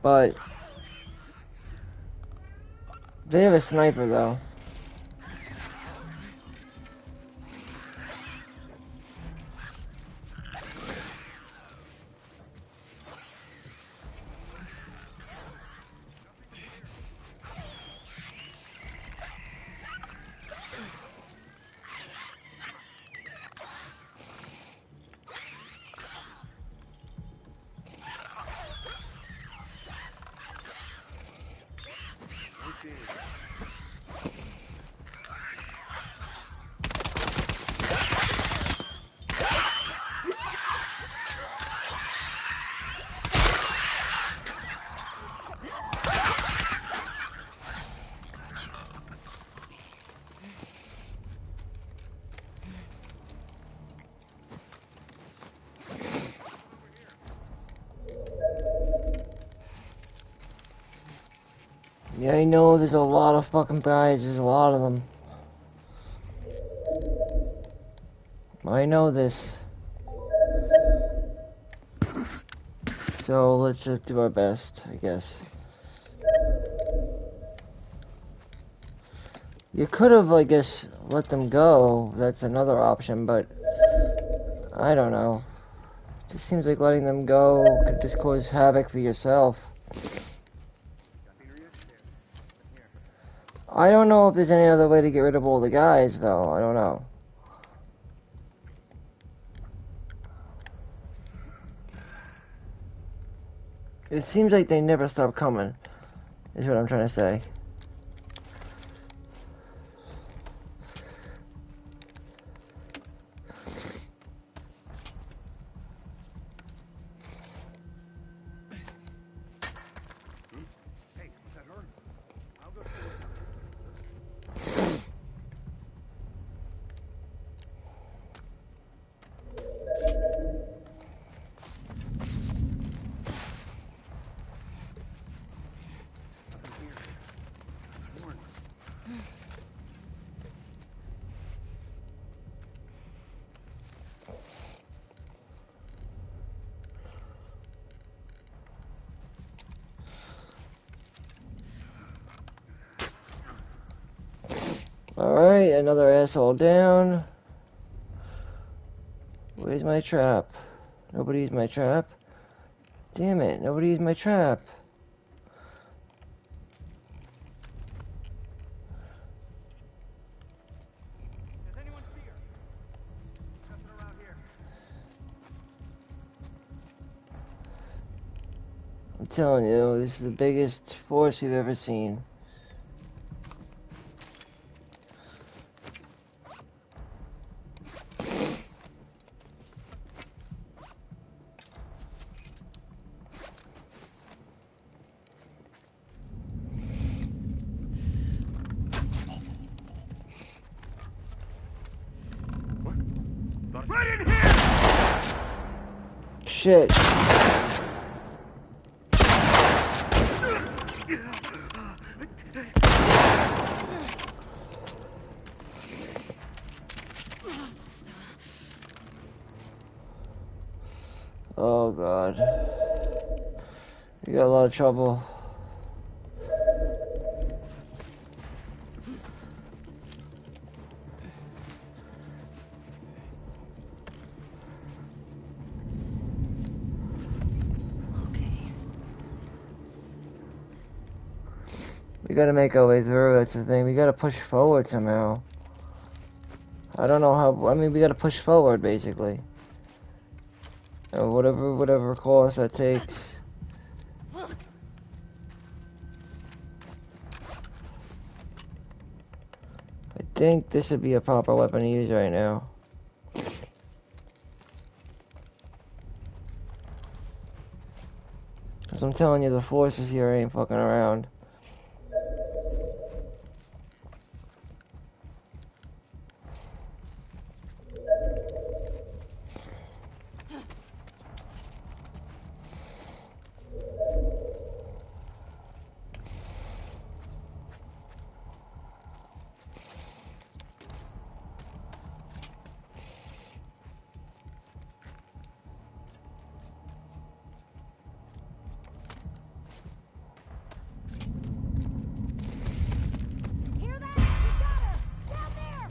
But they have a sniper though. Yeah, I know there's a lot of fucking guys, there's a lot of them. I know this. So let's just do our best, I guess. You could have, I guess, let them go. That's another option, but I don't know. It just seems like letting them go could just cause havoc for yourself. I don't know if there's any other way to get rid of all the guys, though. I don't know. It seems like they never stop coming, is what I'm trying to say. Hey, was that her? I'll go see what's up. Alright, another asshole down. Where's my trap? Nobody used my trap. Damn it, nobody used my trap. Does anyone see her? Nothing around here. I'm telling you, this is the biggest force we've ever seen. Right in here! Shit. Oh god. You got a lot of trouble. We gotta make our way through, that's the thing. We gotta push forward somehow. I don't know how, I mean, we gotta push forward, basically. Or whatever course that takes. I think this would be a proper weapon to use right now. Cause I'm telling you, the forces here ain't fucking around. Hear that? We got her! Down there!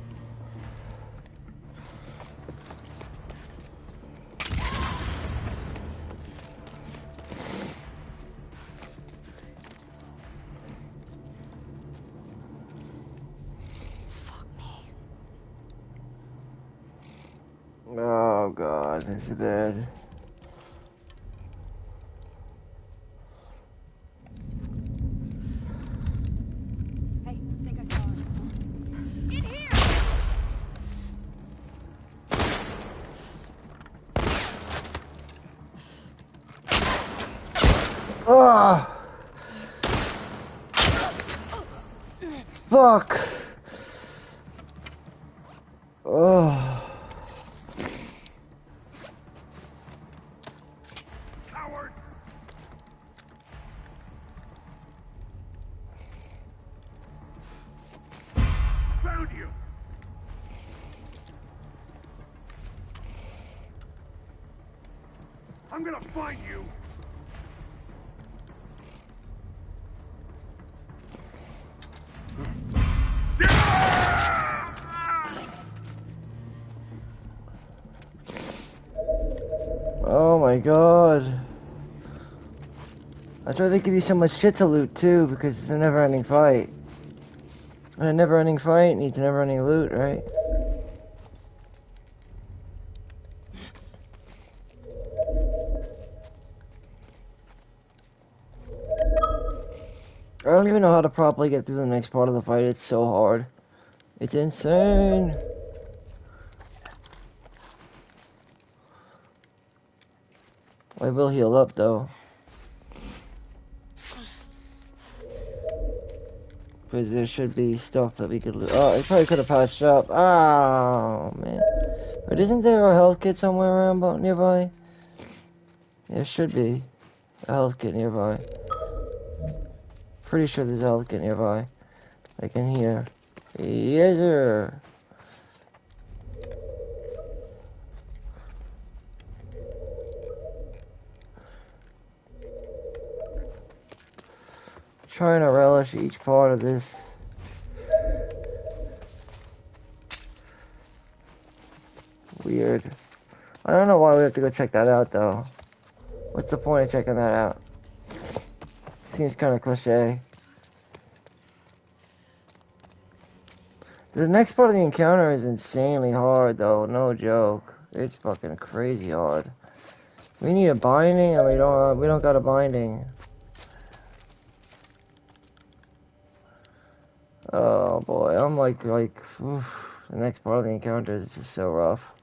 Oh god, this is bad. Hey, I think I saw her. In here! Ah! Fuck! Oh. Coward! Found you! I'm gonna find you! Oh my god. That's why they give you so much shit to loot too, because it's a never-ending fight. And a never-ending fight needs never-ending loot, right? I don't even know how to properly get through the next part of the fight. It's so hard. It's insane. I will heal up though. Because there should be stuff that we could loot. Oh, I probably could have patched up. Oh, man. But isn't there a health kit somewhere around nearby? There should be a health kit nearby. Pretty sure there's a health kit nearby. Like in here. Yes, sir. Trying to relish each part of this. Weird. I don't know why we have to go check that out though. What's the point of checking that out? Seems kind of cliche. The next part of the encounter is insanely hard though, no joke. It's fucking crazy hard. We need a binding and we don't got a binding. Oh boy, I'm like oof, the next part of the encounter is just so rough.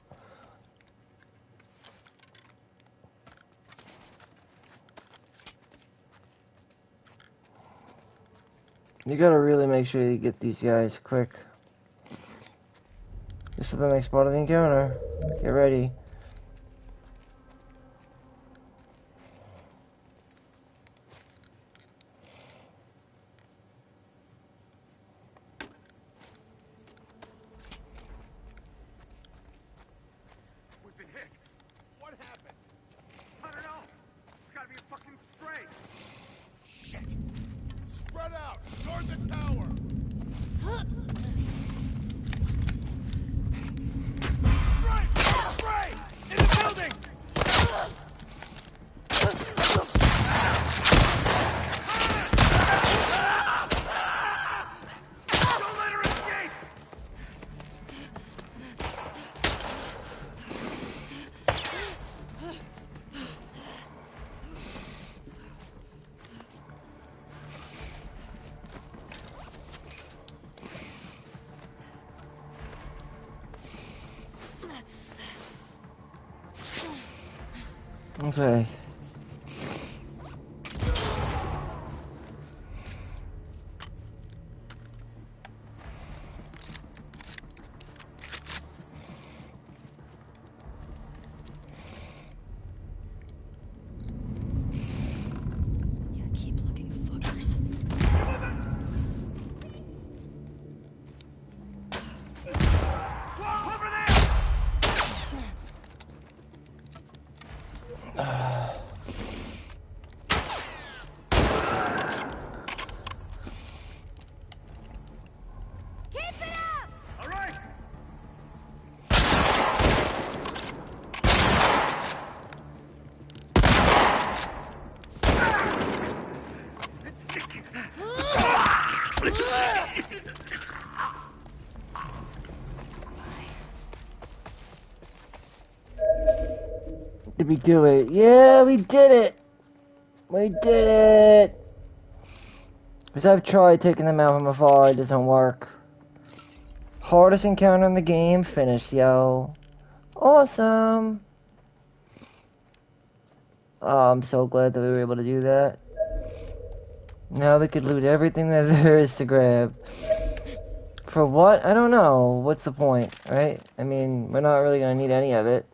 You gotta really make sure you get these guys quick. This is the next part of the encounter. Get ready. We've been hit. What happened? I Okay. Yeah, keep looking, fuckers. All right. Did we do it? Yeah, we did it! We did it! Because I've tried taking them out from afar, it doesn't work. Hardest encounter in the game, finished, yo. Awesome! Oh, I'm so glad that we were able to do that. Now we could loot everything that there is to grab. For what? I don't know. What's the point, right? I mean, we're not really gonna need any of it.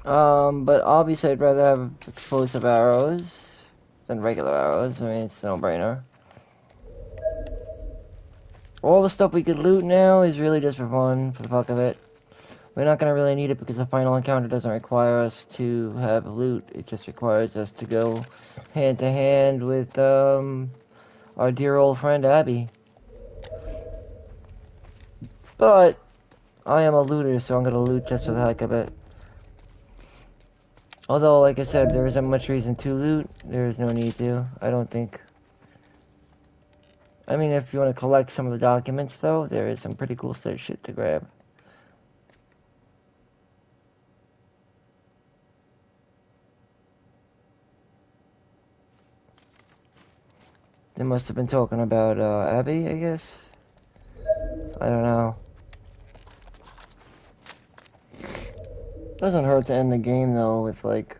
But obviously I'd rather have explosive arrows than regular arrows. I mean, it's a no-brainer. All the stuff we could loot now is really just for fun, for the fuck of it. We're not gonna really need it because the final encounter doesn't require us to have loot. It just requires us to go hand to hand with, our dear old friend Abby. But I am a looter, so I'm gonna loot just for the heck of it. Although, like I said, there isn't much reason to loot. There is no need to, I don't think. I mean, if you want to collect some of the documents, though, there is some pretty cool shit to grab. They must have been talking about, Abby, I guess? I don't know. Doesn't hurt to end the game, though, with, like,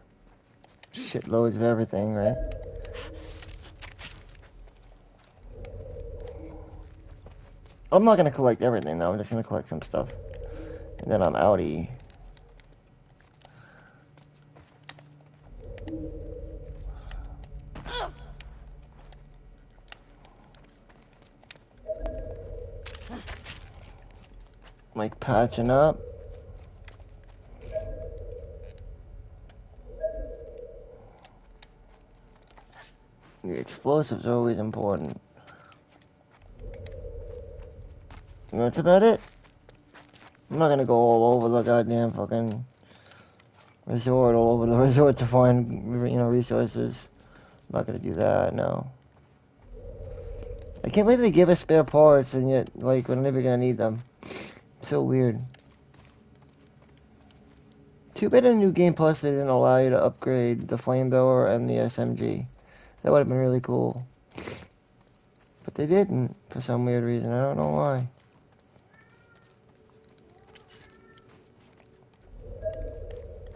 shitloads of everything, right? I'm not gonna collect everything, though. I'm just gonna collect some stuff. And then I'm outie. Like, patching up. The explosives are always important. And that's about it. I'm not gonna go all over the goddamn fucking resort, all over the resort to find, you know, resources. I'm not gonna do that, no. I can't believe they give us spare parts and yet, like, we're never gonna need them. So weird. Too bad in New Game Plus they didn't allow you to upgrade the flamethrower and the SMG. That would have been really cool. But they didn't, for some weird reason. I don't know why.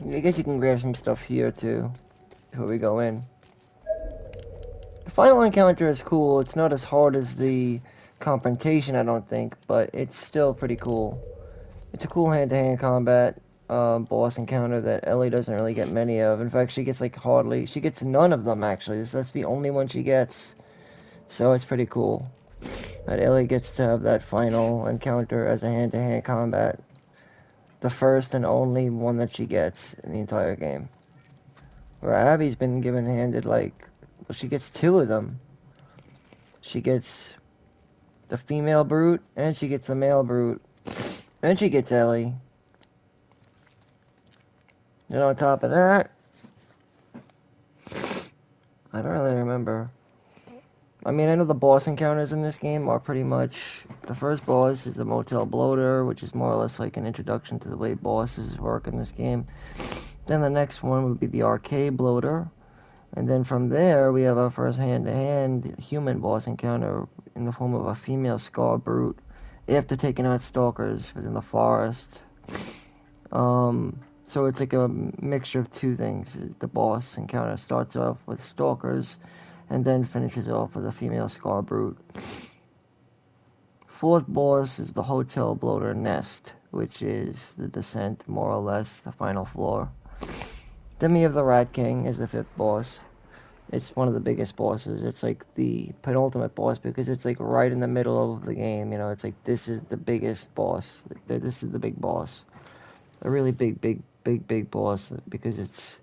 I guess you can grab some stuff here, too, before we go in. The final encounter is cool. It's not as hard as the confrontation, I don't think, but it's still pretty cool. It's a cool hand-to-hand combat boss encounter that Ellie doesn't really get many of. In fact, she gets, like, she gets none of them, actually. That's the only one she gets. So it's pretty cool that Ellie gets to have that final encounter as a hand-to-hand combat. The first and only one that she gets in the entire game. Where Abby's been given handed, like, well, she gets two of them. She gets the female brute, and she gets the male brute. And she gets Ellie. And on top of that, I don't really remember. I mean, I know the boss encounters in this game are pretty much... The first boss is the Motel Bloater, which is more or less like an introduction to the way bosses work in this game. Then the next one would be the Arcade Bloater. And then from there, we have our first hand-to-hand human boss encounter in the form of a female Scar Brute after taking out stalkers within the forest. So it's like a mixture of two things. The boss encounter starts off with stalkers, and then finishes off with a female scar brute. Fourth boss is the hotel bloater nest, which is the descent, more or less, the final floor. Then we have the Rat King as the fifth boss. It's one of the biggest bosses. It's like the penultimate boss because it's like right in the middle of the game. You know, it's like this is the biggest boss. This is the big boss. A really big boss because it's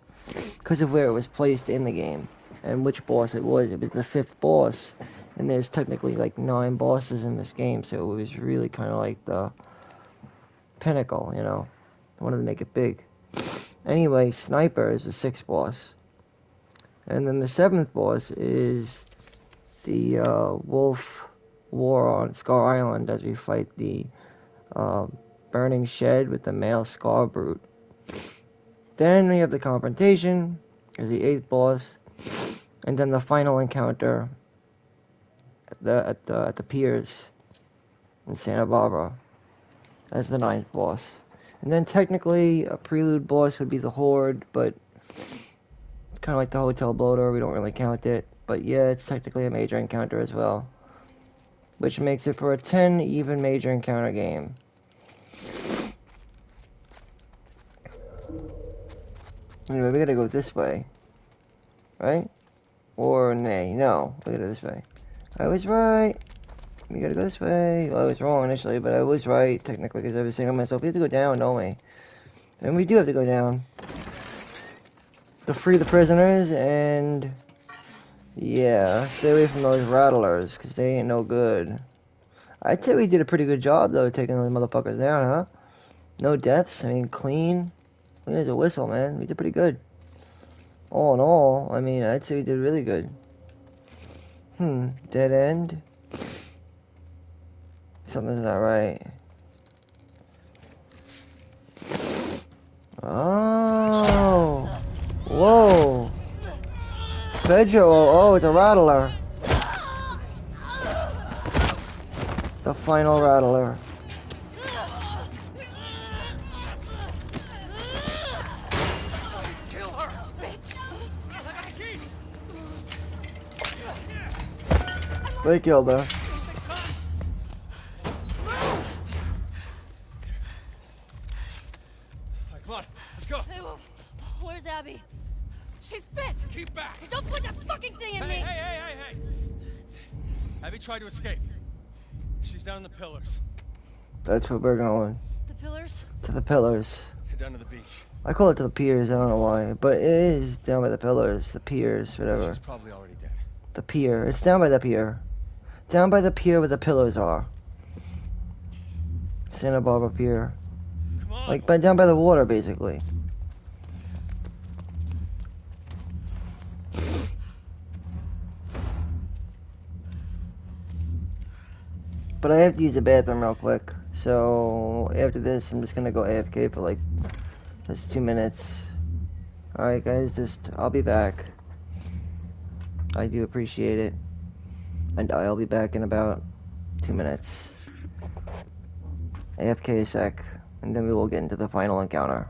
because of where it was placed in the game and which boss it was. It was the fifth boss, and there's technically like 9 bosses in this game, so it was really kind of like the pinnacle. You know, I wanted to make it big. Anyway, Sniper is the sixth boss. And then the seventh boss is the Wolf War on Scar Island as we fight the Burning Shed with the male Scar Brute. Then we have the Confrontation as the eighth boss, and then the final encounter at the piers in Santa Barbara as the ninth boss. And then technically a prelude boss would be the Horde, but it's kind of like the Hotel Bloater, we don't really count it. But yeah, it's technically a major encounter as well, which makes it for a 10 even major encounter game. Anyway, we gotta go this way, right? Or nay, no, we gotta go this way. I was right. We gotta go this way. Well, I was wrong initially, but I was right technically because I was saying to myself, we have to go down, don't we? And we do have to go down to free the prisoners, and yeah, stay away from those rattlers because they ain't no good. I'd say we did a pretty good job though, taking those motherfuckers down, huh? No deaths. I mean, clean as a whistle, man. We did pretty good. All in all, I mean, I'd say we did really good. Dead end. Something's not right. Oh. Whoa. Pedro. Oh, it's a rattler. The final rattler. Kill her! Bitch! I got the key! They killed her. Come on, let's go. Hey, where's Abby? She's bit! Keep back. Don't put that fucking thing in me! Hey! Abby tried to escape. She's down in the pillars. That's where we're going. The pillars? To the pillars. Head down to the beach. I call it to the piers, I don't know why. But it is down by the pillars. The piers, whatever. She's probably already dead. The pier. It's down by the pier. Down by the pier where the pillars are. Santa Barbara Pier. Come on. Like, down by the water, basically. But I have to use the bathroom real quick. So, after this, I'm just gonna go AFK for like just 2 minutes. Alright guys, I'll be back. I do appreciate it. And I'll be back in about 2 minutes. AFK a sec, and then we will get into the final encounter.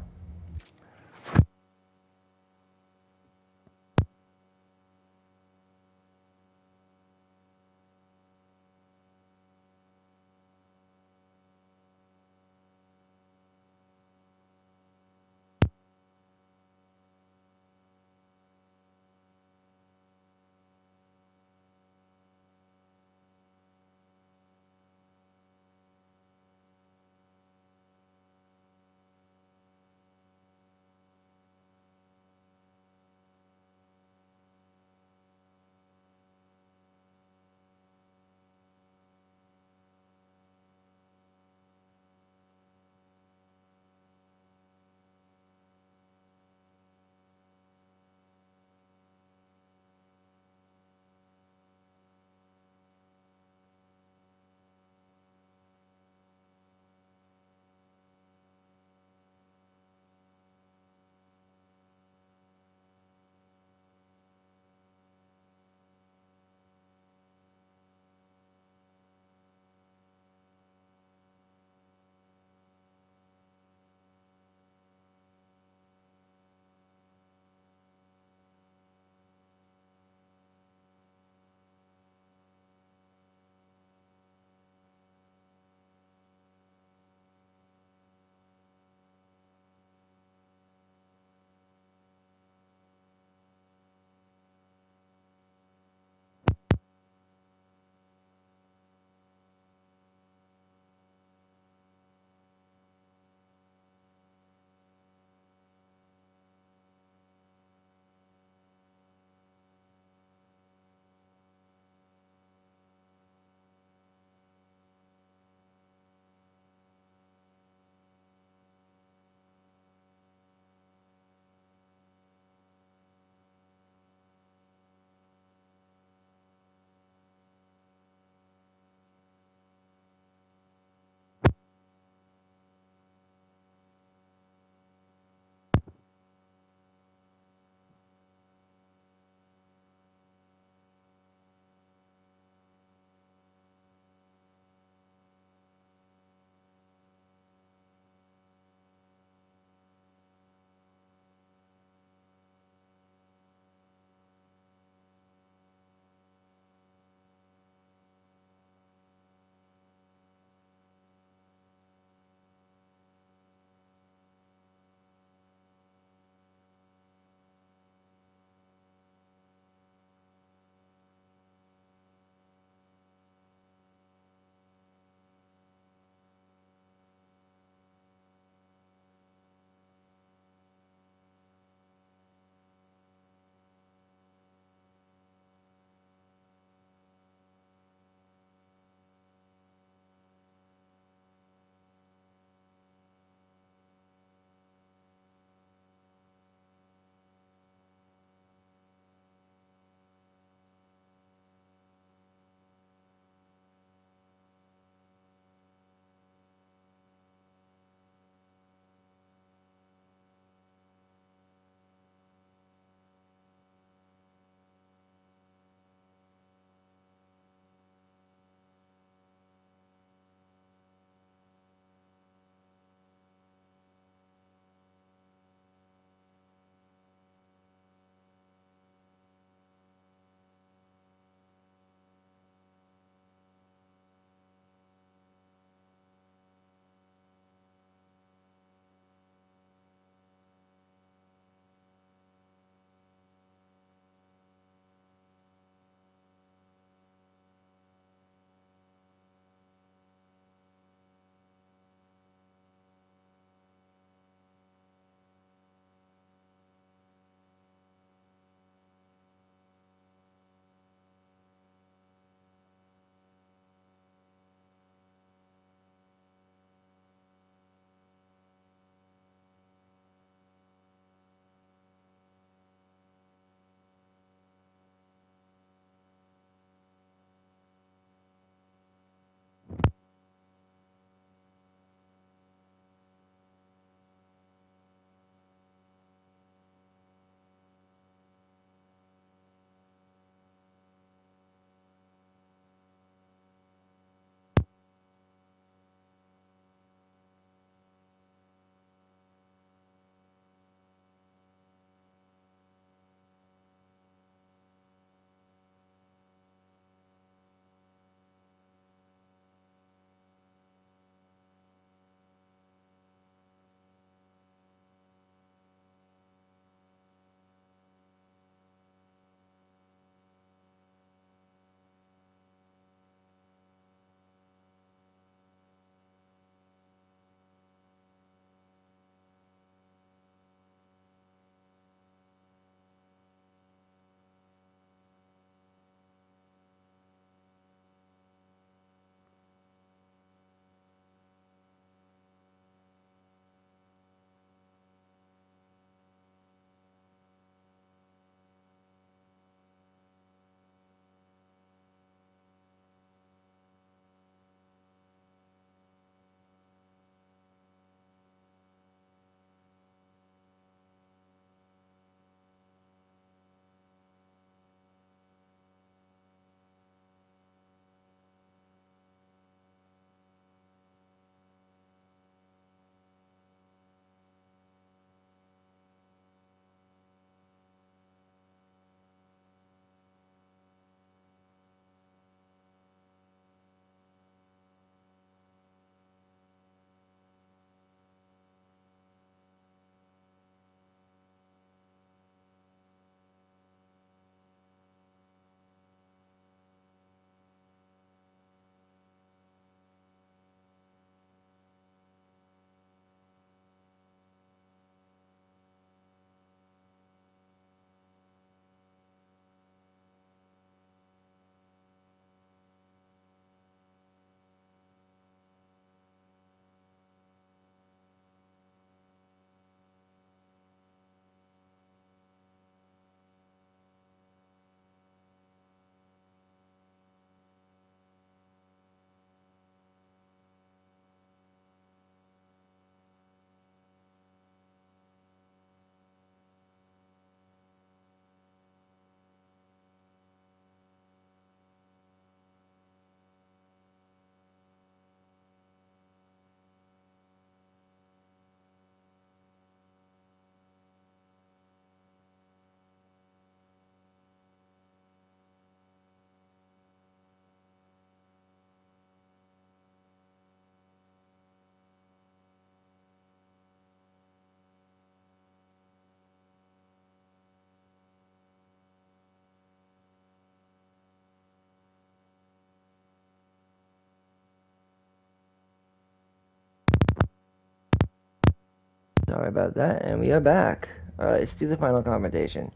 Sorry about that, and we are back. Alright, let's do the final confrontation.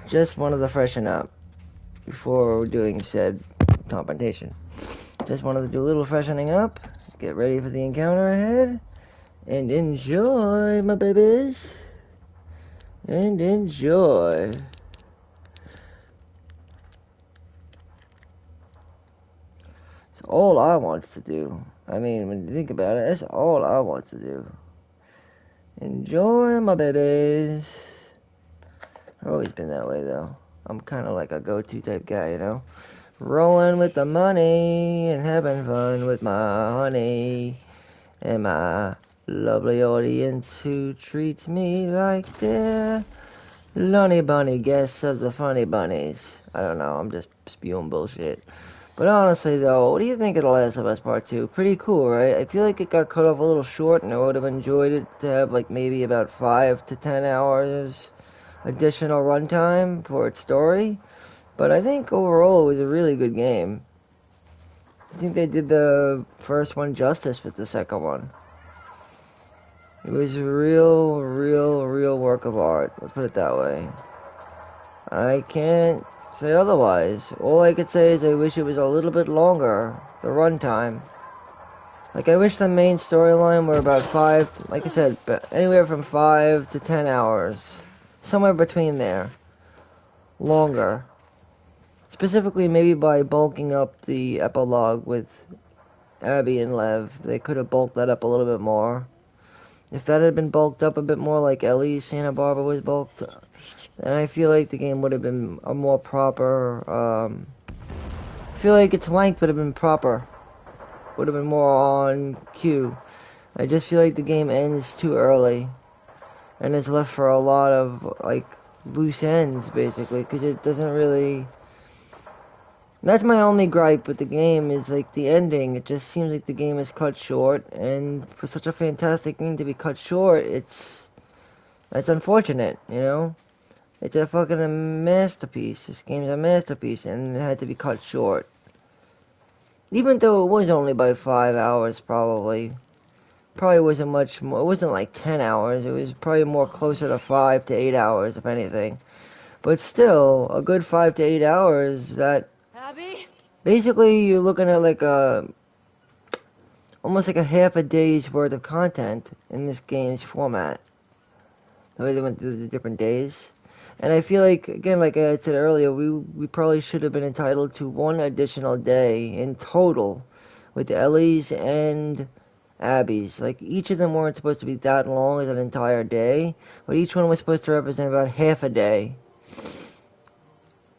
Just wanted to freshen up before doing said confrontation. Just wanted to do a little freshening up, get ready for the encounter ahead, and enjoy, my babies. And enjoy. It's all I want to do. I mean, when you think about it, that's all I want to do. Enjoy, my babies. I've always been that way, though. I'm kind of like a go-to type guy, you know? Rolling with the money and having fun with my honey and my lovely audience who treats me like they're Lunny Bunny guests of the Funny Bunnies. I don't know, I'm just spewing bullshit. But honestly, though, what do you think of The Last of Us Part 2? Pretty cool, right? I feel like it got cut off a little short, and I would have enjoyed it to have, like, maybe about 5 to 10 hours additional runtime for its story. But I think overall it was a really good game. I think they did the first one justice with the second one. It was a real work of art. Let's put it that way. I can't say otherwise. All I could say is I wish it was a little bit longer, the runtime. Like, I wish the main storyline were about 5, like I said, anywhere from 5 to 10 hours. Somewhere between there. Longer. Specifically, maybe by bulking up the epilogue with Abby and Lev. They could have bulked that up a little bit more. If that had been bulked up a bit more like Ellie's Santa Barbara was bulked, then I feel like the game would have been a more proper, I feel like its length would have been proper. Would have been more on cue. I just feel like the game ends too early. And it's left for a lot of, like, loose ends, basically, because it doesn't really... That's my only gripe with the game, is, like, the ending. It just seems like the game is cut short, and for such a fantastic game to be cut short, it's unfortunate, you know? It's a fucking masterpiece. This game's a masterpiece, and it had to be cut short. Even though it was only by 5 hours, probably wasn't much more. It wasn't like 10 hours. It was probably more closer to 5 to 8 hours, if anything. But still, a good 5 to 8 hours, that... Abby? Basically, you're looking at like almost like a half a day's worth of content in this game's format. The way they went through the different days. And I feel like, again, like I said earlier, we probably should have been entitled to one additional day in total with Ellie's and Abby's. Like, each of them weren't supposed to be that long as an entire day, but each one was supposed to represent about half a day.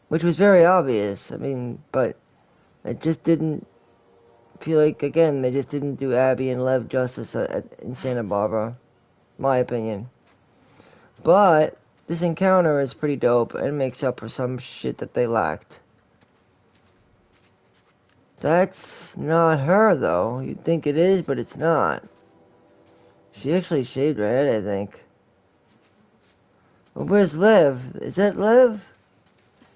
Which was very obvious, I mean, but it just didn't feel like, again, they just didn't do Abby and Lev justice in Santa Barbara, my opinion. But this encounter is pretty dope and makes up for some shit that they lacked. That's not her, though. You'd think it is, but it's not. She actually shaved her head, I think. Well, where's Lev? Is that Lev?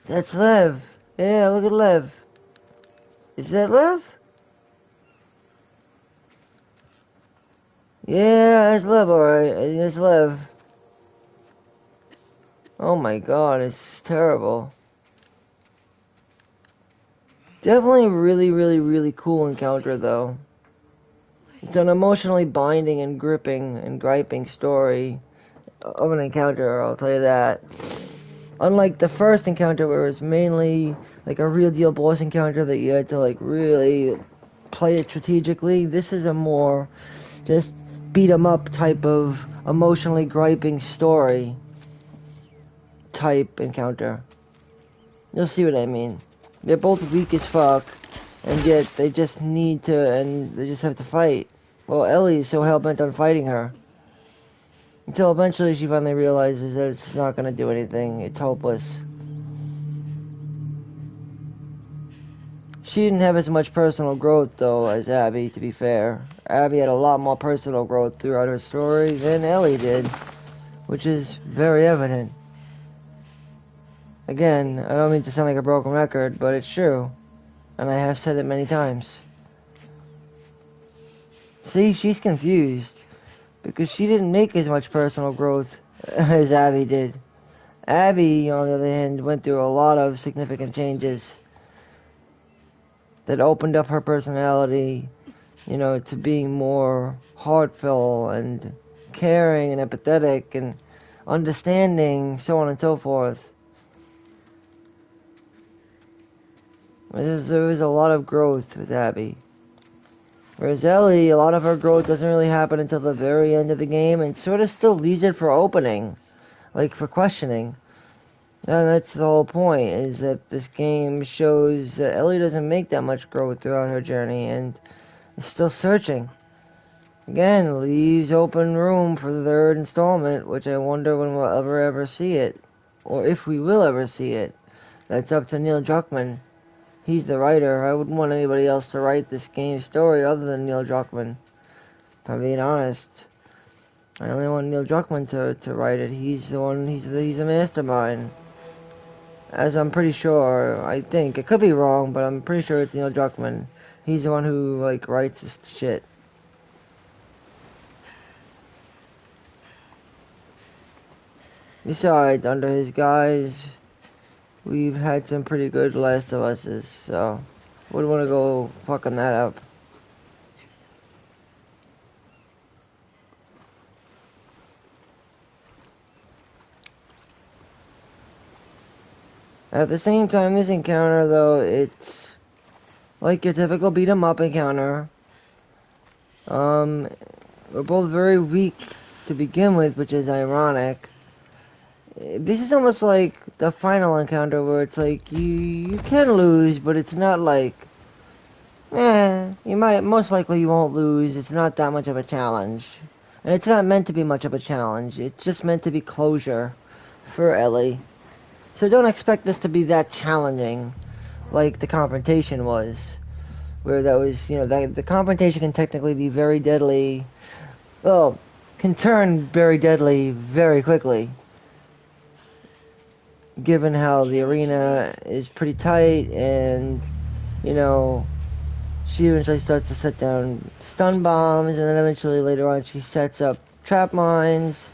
That's Lev. Yeah, look at Lev. Is that Lev? Yeah, that's Lev, alright. I think that's Lev. Oh my god, it's terrible. Definitely a really cool encounter, though. It's an emotionally binding and gripping and griping story of an encounter, I'll tell you that. Unlike the first encounter, where it was mainly like a real deal boss encounter that you had to like really play it strategically, this is a more just beat 'em up type of emotionally griping story type encounter. You'll see what I mean. They're both weak as fuck, and yet they just need to, and they just have to fight. Well, Ellie is so hell-bent on fighting her. Until eventually she finally realizes that it's not going to do anything. It's hopeless. She didn't have as much personal growth, though, as Abby, to be fair. Abby had a lot more personal growth throughout her story than Ellie did, which is very evident. Again, I don't mean to sound like a broken record, but it's true. And I have said it many times. See, she's confused. because she didn't make as much personal growth as Abby did. Abby, on the other hand, went through a lot of significant changes that opened up her personality, you know, to being more heartfelt and caring and empathetic and understanding, so on and so forth. There was a lot of growth with Abby. Whereas Ellie, a lot of her growth doesn't really happen until the very end of the game and sort of still leaves it for opening, like for questioning. And that's the whole point, is that this game shows that Ellie doesn't make that much growth throughout her journey and is still searching. Again, leaves open room for the third installment, which I wonder when we'll ever see it. Or if we will ever see it. That's up to Neil Druckmann. He's the writer. I wouldn't want anybody else to write this game's story other than Neil Druckmann. If I'm being honest. I only want Neil Druckmann to write it. He's the one, he's a mastermind. As I'm pretty sure, I think. I could be wrong, but I'm pretty sure it's Neil Druckmann. He's the one who, like, writes this shit. Besides, under his guise, we've had some pretty good Last of Us's, so wouldn't want to go fucking that up. At the same time, this encounter, though, it's like your typical beat-em-up encounter. We're both very weak to begin with, which is ironic. This is almost like the final encounter where it's like, you can lose, but it's not like, most likely you won't lose, it's not that much of a challenge. And it's not meant to be much of a challenge, it's just meant to be closure for Ellie. So don't expect this to be that challenging, like the confrontation was. Where that was, the confrontation can technically be very deadly, well, can turn very deadly very quickly. Given how the arena is pretty tight and, she eventually starts to set down stun bombs and then eventually later on she sets up trap mines.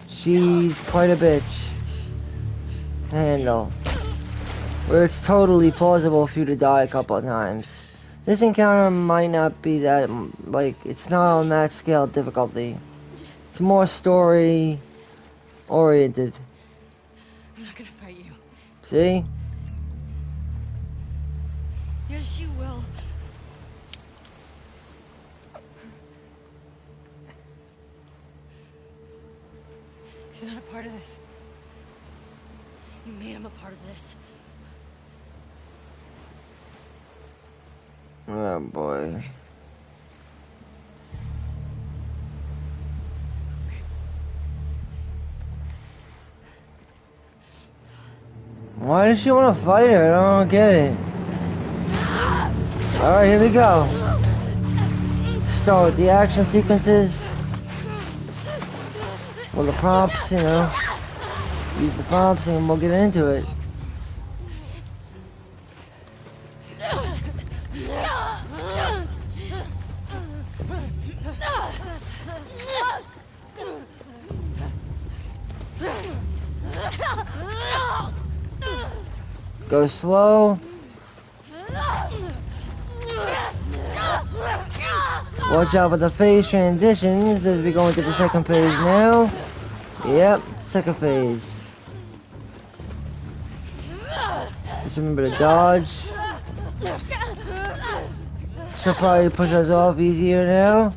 She's quite a bitch to handle. Where it's totally plausible for you to die a couple of times. This encounter might not be that, it's not on that scale of difficulty. It's more story oriented. I'm not gonna fight you. See? Yes, you will. He's not a part of this. You made him a part of this. Oh boy. Why does she want to fight her? I don't get it. Alright, here we go. Start with the action sequences. Well, the prompts, use the prompts and we'll get into it. Go slow. Watch out for the phase transitions as we go into the second phase now. Yep, second phase. Just remember to dodge. She'll probably push us off easier now.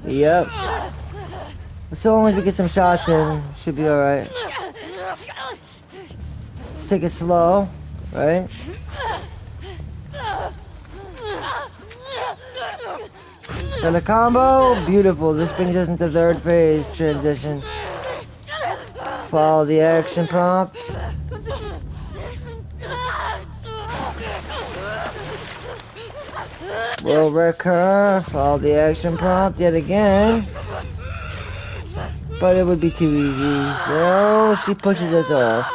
Yep. So long as we get some shots in, should be alright. Let's take it slow, right? Got the combo, beautiful. This brings us into third phase transition. Follow the action prompt. We'll wreck her. Follow the action prompt yet again. But it would be too easy. So she pushes us off.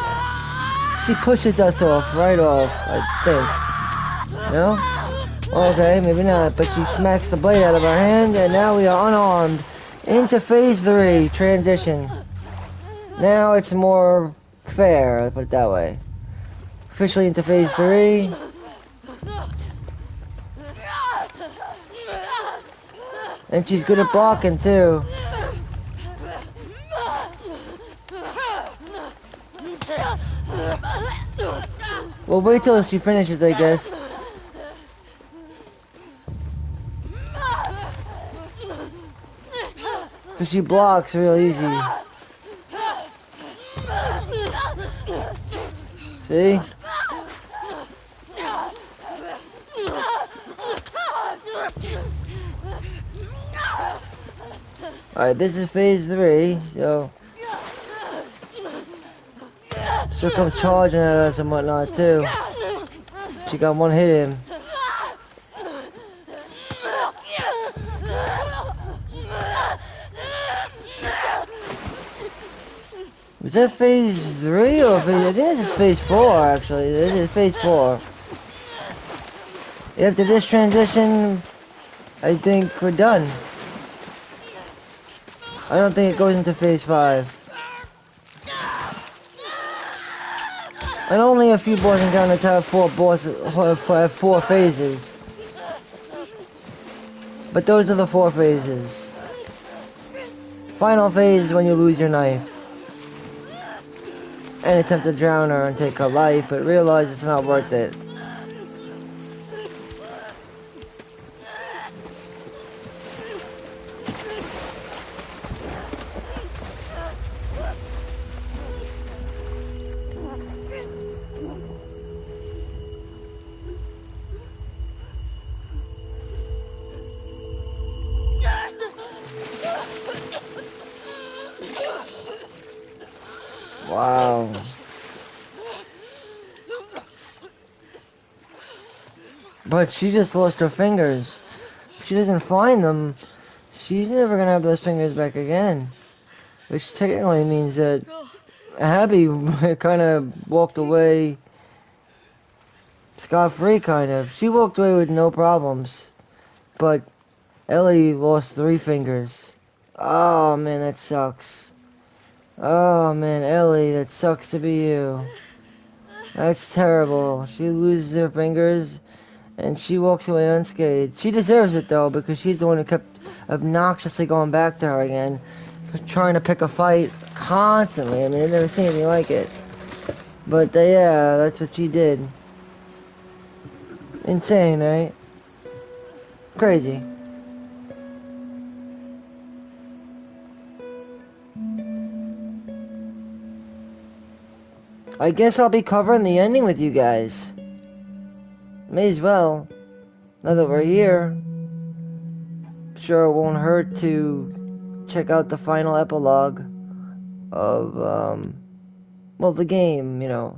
She pushes us off, right off, I think. No? Okay, maybe not, but she smacks the blade out of her hand, and now we are unarmed. Into phase 3, transition. Now it's more fair, let's put it that way. Officially into phase 3. And she's good at blocking, too. Well, wait till she finishes, I guess. Because she blocks real easy. See? Alright, this is phase 3, so... she'll come charging at us and whatnot, too. She got one hit in. Is that phase 3 or phase... I think this is phase 4, actually. This is phase 4. After this transition, I think we're done. I don't think it goes into phase 5. And only a few boss encounters have 4 phases. But those are the 4 phases. Final phase is when you lose your knife. And attempt to drown her and take her life, but realize it's not worth it. Wow. But she just lost her fingers. If she doesn't find them, she's never gonna have those fingers back again. Which technically means that Abby kind of walked away scot-free, kind of. She walked away with no problems. But Ellie lost 3 fingers. Oh man, that sucks. Oh man, Ellie, that sucks to be you. That's terrible. She loses her fingers and she walks away unscathed. She deserves it though, because she's the one who kept obnoxiously going back to her again, trying to pick a fight constantly. I mean, I've never seen anything like it. But yeah, that's what she did. Insane, right? Crazy. I guess I'll be covering the ending with you guys. May as well. Now that we're here. Sure, it won't hurt to check out the final epilogue of, well, the game, you know.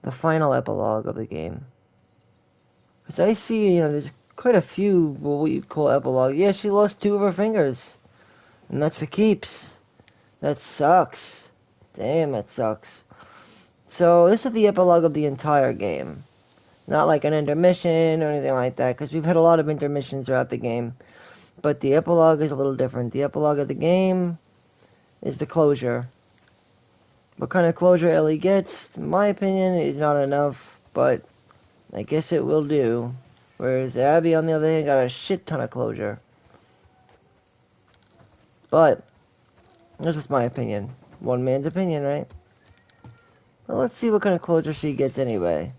The final epilogue of the game. Because I see, you know, there's quite a few, what you'd call epilogue. Yeah, she lost 2 of her fingers. And that's for keeps. That sucks. Damn, that sucks. So, this is the epilogue of the entire game. Not like an intermission or anything like that, because we've had a lot of intermissions throughout the game. But the epilogue is a little different. The epilogue of the game is the closure. What kind of closure Ellie gets, in my opinion, is not enough, but I guess it will do. Whereas Abby, on the other hand, got a shit ton of closure. But, that's just my opinion. One man's opinion, right? Well, let's see what kind of closure she gets anyway.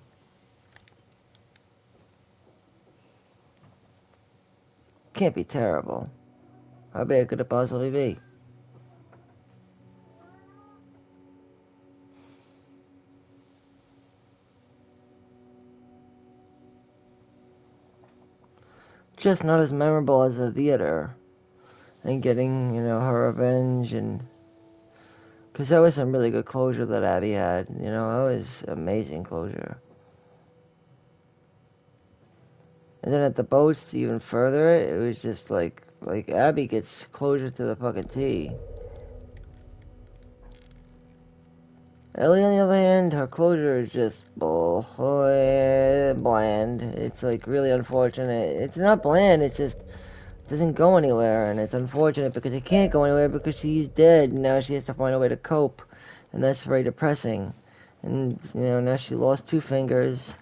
Can't be terrible. How bad could it possibly be? Just not as memorable as the theater. And getting, you know, her revenge and... Because that was some really good closure that Abby had. You know, that was amazing closure. And then at the boats, to even further it, it was just like Abby gets closure to the fucking T. Ellie, on the other hand, her closure is just bland. It's like really unfortunate. It's not bland, it's just doesn't go anywhere, and it's unfortunate because it can't go anywhere because she's dead, and now she has to find a way to cope, and that's very depressing. And, you know, now she lost 2 fingers.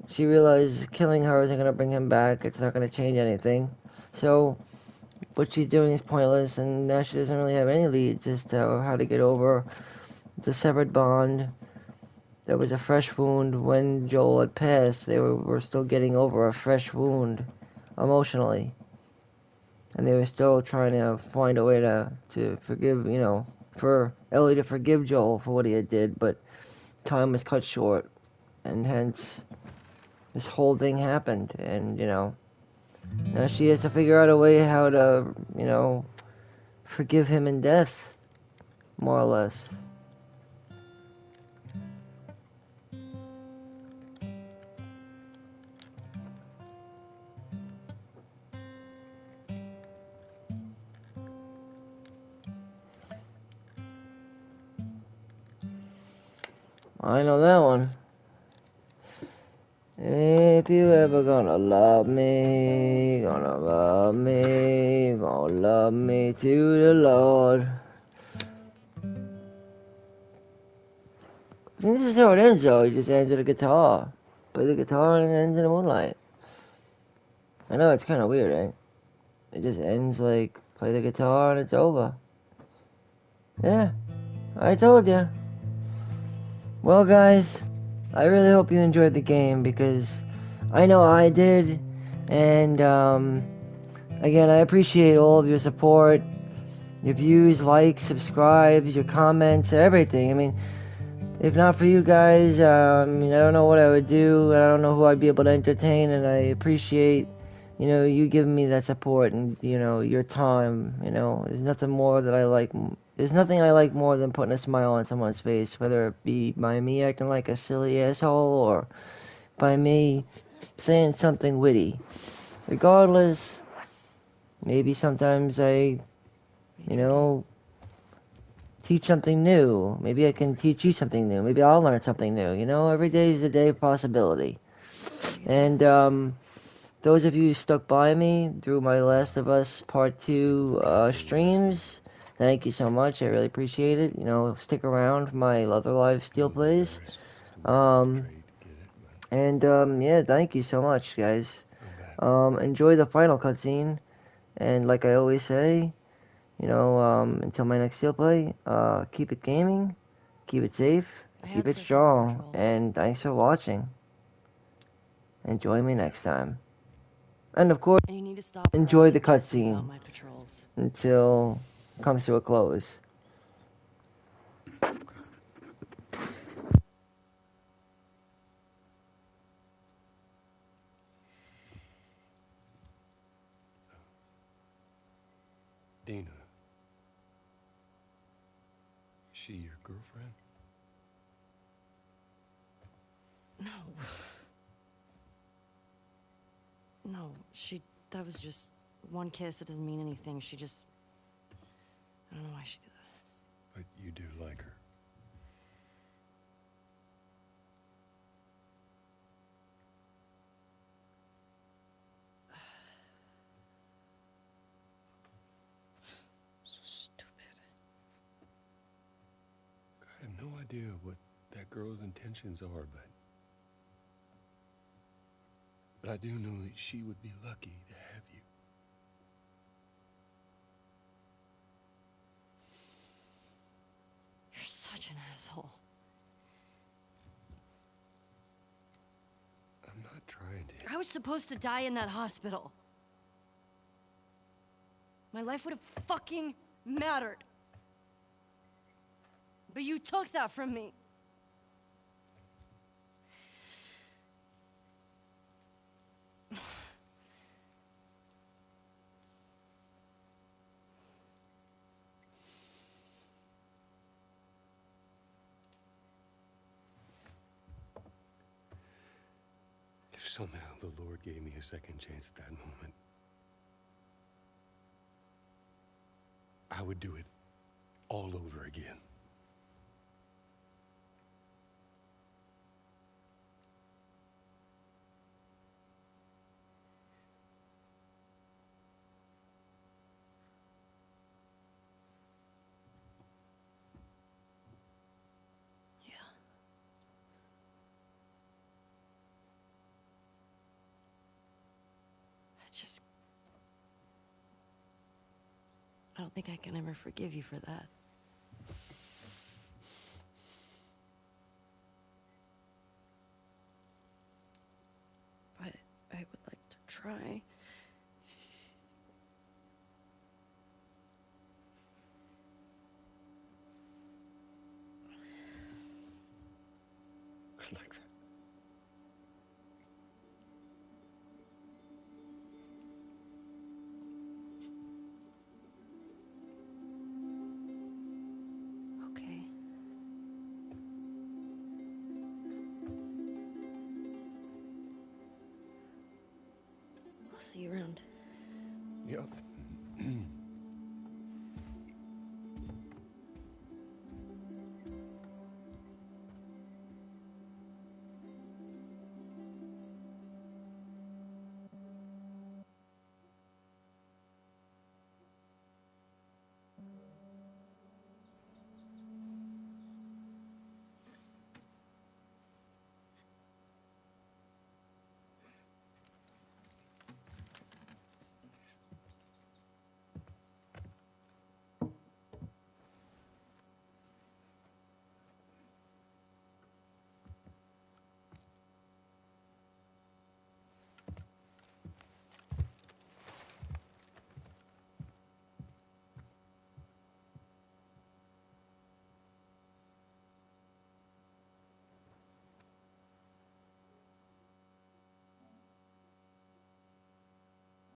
She realizes killing her isn't going to bring him back. It's not going to change anything. So, what she's doing is pointless, and now she doesn't really have any leads as to how to get over the severed bond. That was a fresh wound when Joel had passed. They were still getting over a fresh wound emotionally. And they were still trying to find a way to forgive, you know, for Ellie to forgive Joel for what he had did, but time was cut short, and hence this whole thing happened. And, you know, now she has to figure out a way how to, you know, forgive him in death, more or less. I know that one. If you ever gonna love me, gonna love me to the Lord. I think this is how it ends though, it just ends with a guitar. Play the guitar and it ends in the moonlight. I know it's kinda weird, right? It just ends like, play the guitar and it's over. Yeah, I told ya. Well guys, I really hope you enjoyed the game because I know I did, and again, I appreciate all of your support, your views, likes, subscribes, your comments, everything. I mean, if not for you guys, I don't know what I would do. I don't know who I'd be able to entertain, and I appreciate, you know, you giving me that support and, you know, your time. You know, there's nothing more that I like. There's nothing I like more than putting a smile on someone's face, whether it be by me acting like a silly asshole or by me saying something witty. Regardless, maybe sometimes I, you know, teach something new. Maybe I can teach you something new. Maybe I'll learn something new. You know, every day is a day of possibility. And those of you who stuck by me through my Last of Us Part 2 streams, thank you so much. I really appreciate it. You know, stick around for my other live Steel plays. Yeah, thank you so much, guys. Enjoy the final cutscene. And like I always say, you know, until my next Steel play, keep it gaming, keep it safe, keep it strong, and thanks for watching. And join me next time. And of course, And you need to stop enjoy the harassing Jesse cutscene about my patrols. until it comes to a close. Dina. Is she your girlfriend? No. No, that was just one kiss. It doesn't mean anything. She just, I don't know why she did that. But you do like her. So stupid. I have no idea what that girl's intentions are, but I do know that she would be lucky to have you. You're such an asshole. I'm not trying to. I was supposed to die in that hospital. My life would have fucking mattered. But you took that from me. If somehow the Lord gave me a second chance at that moment, I would do it all over again. don't think I can ever forgive you for that. But I would like to try. I'd like that. Okay. I'll see you around. Yep.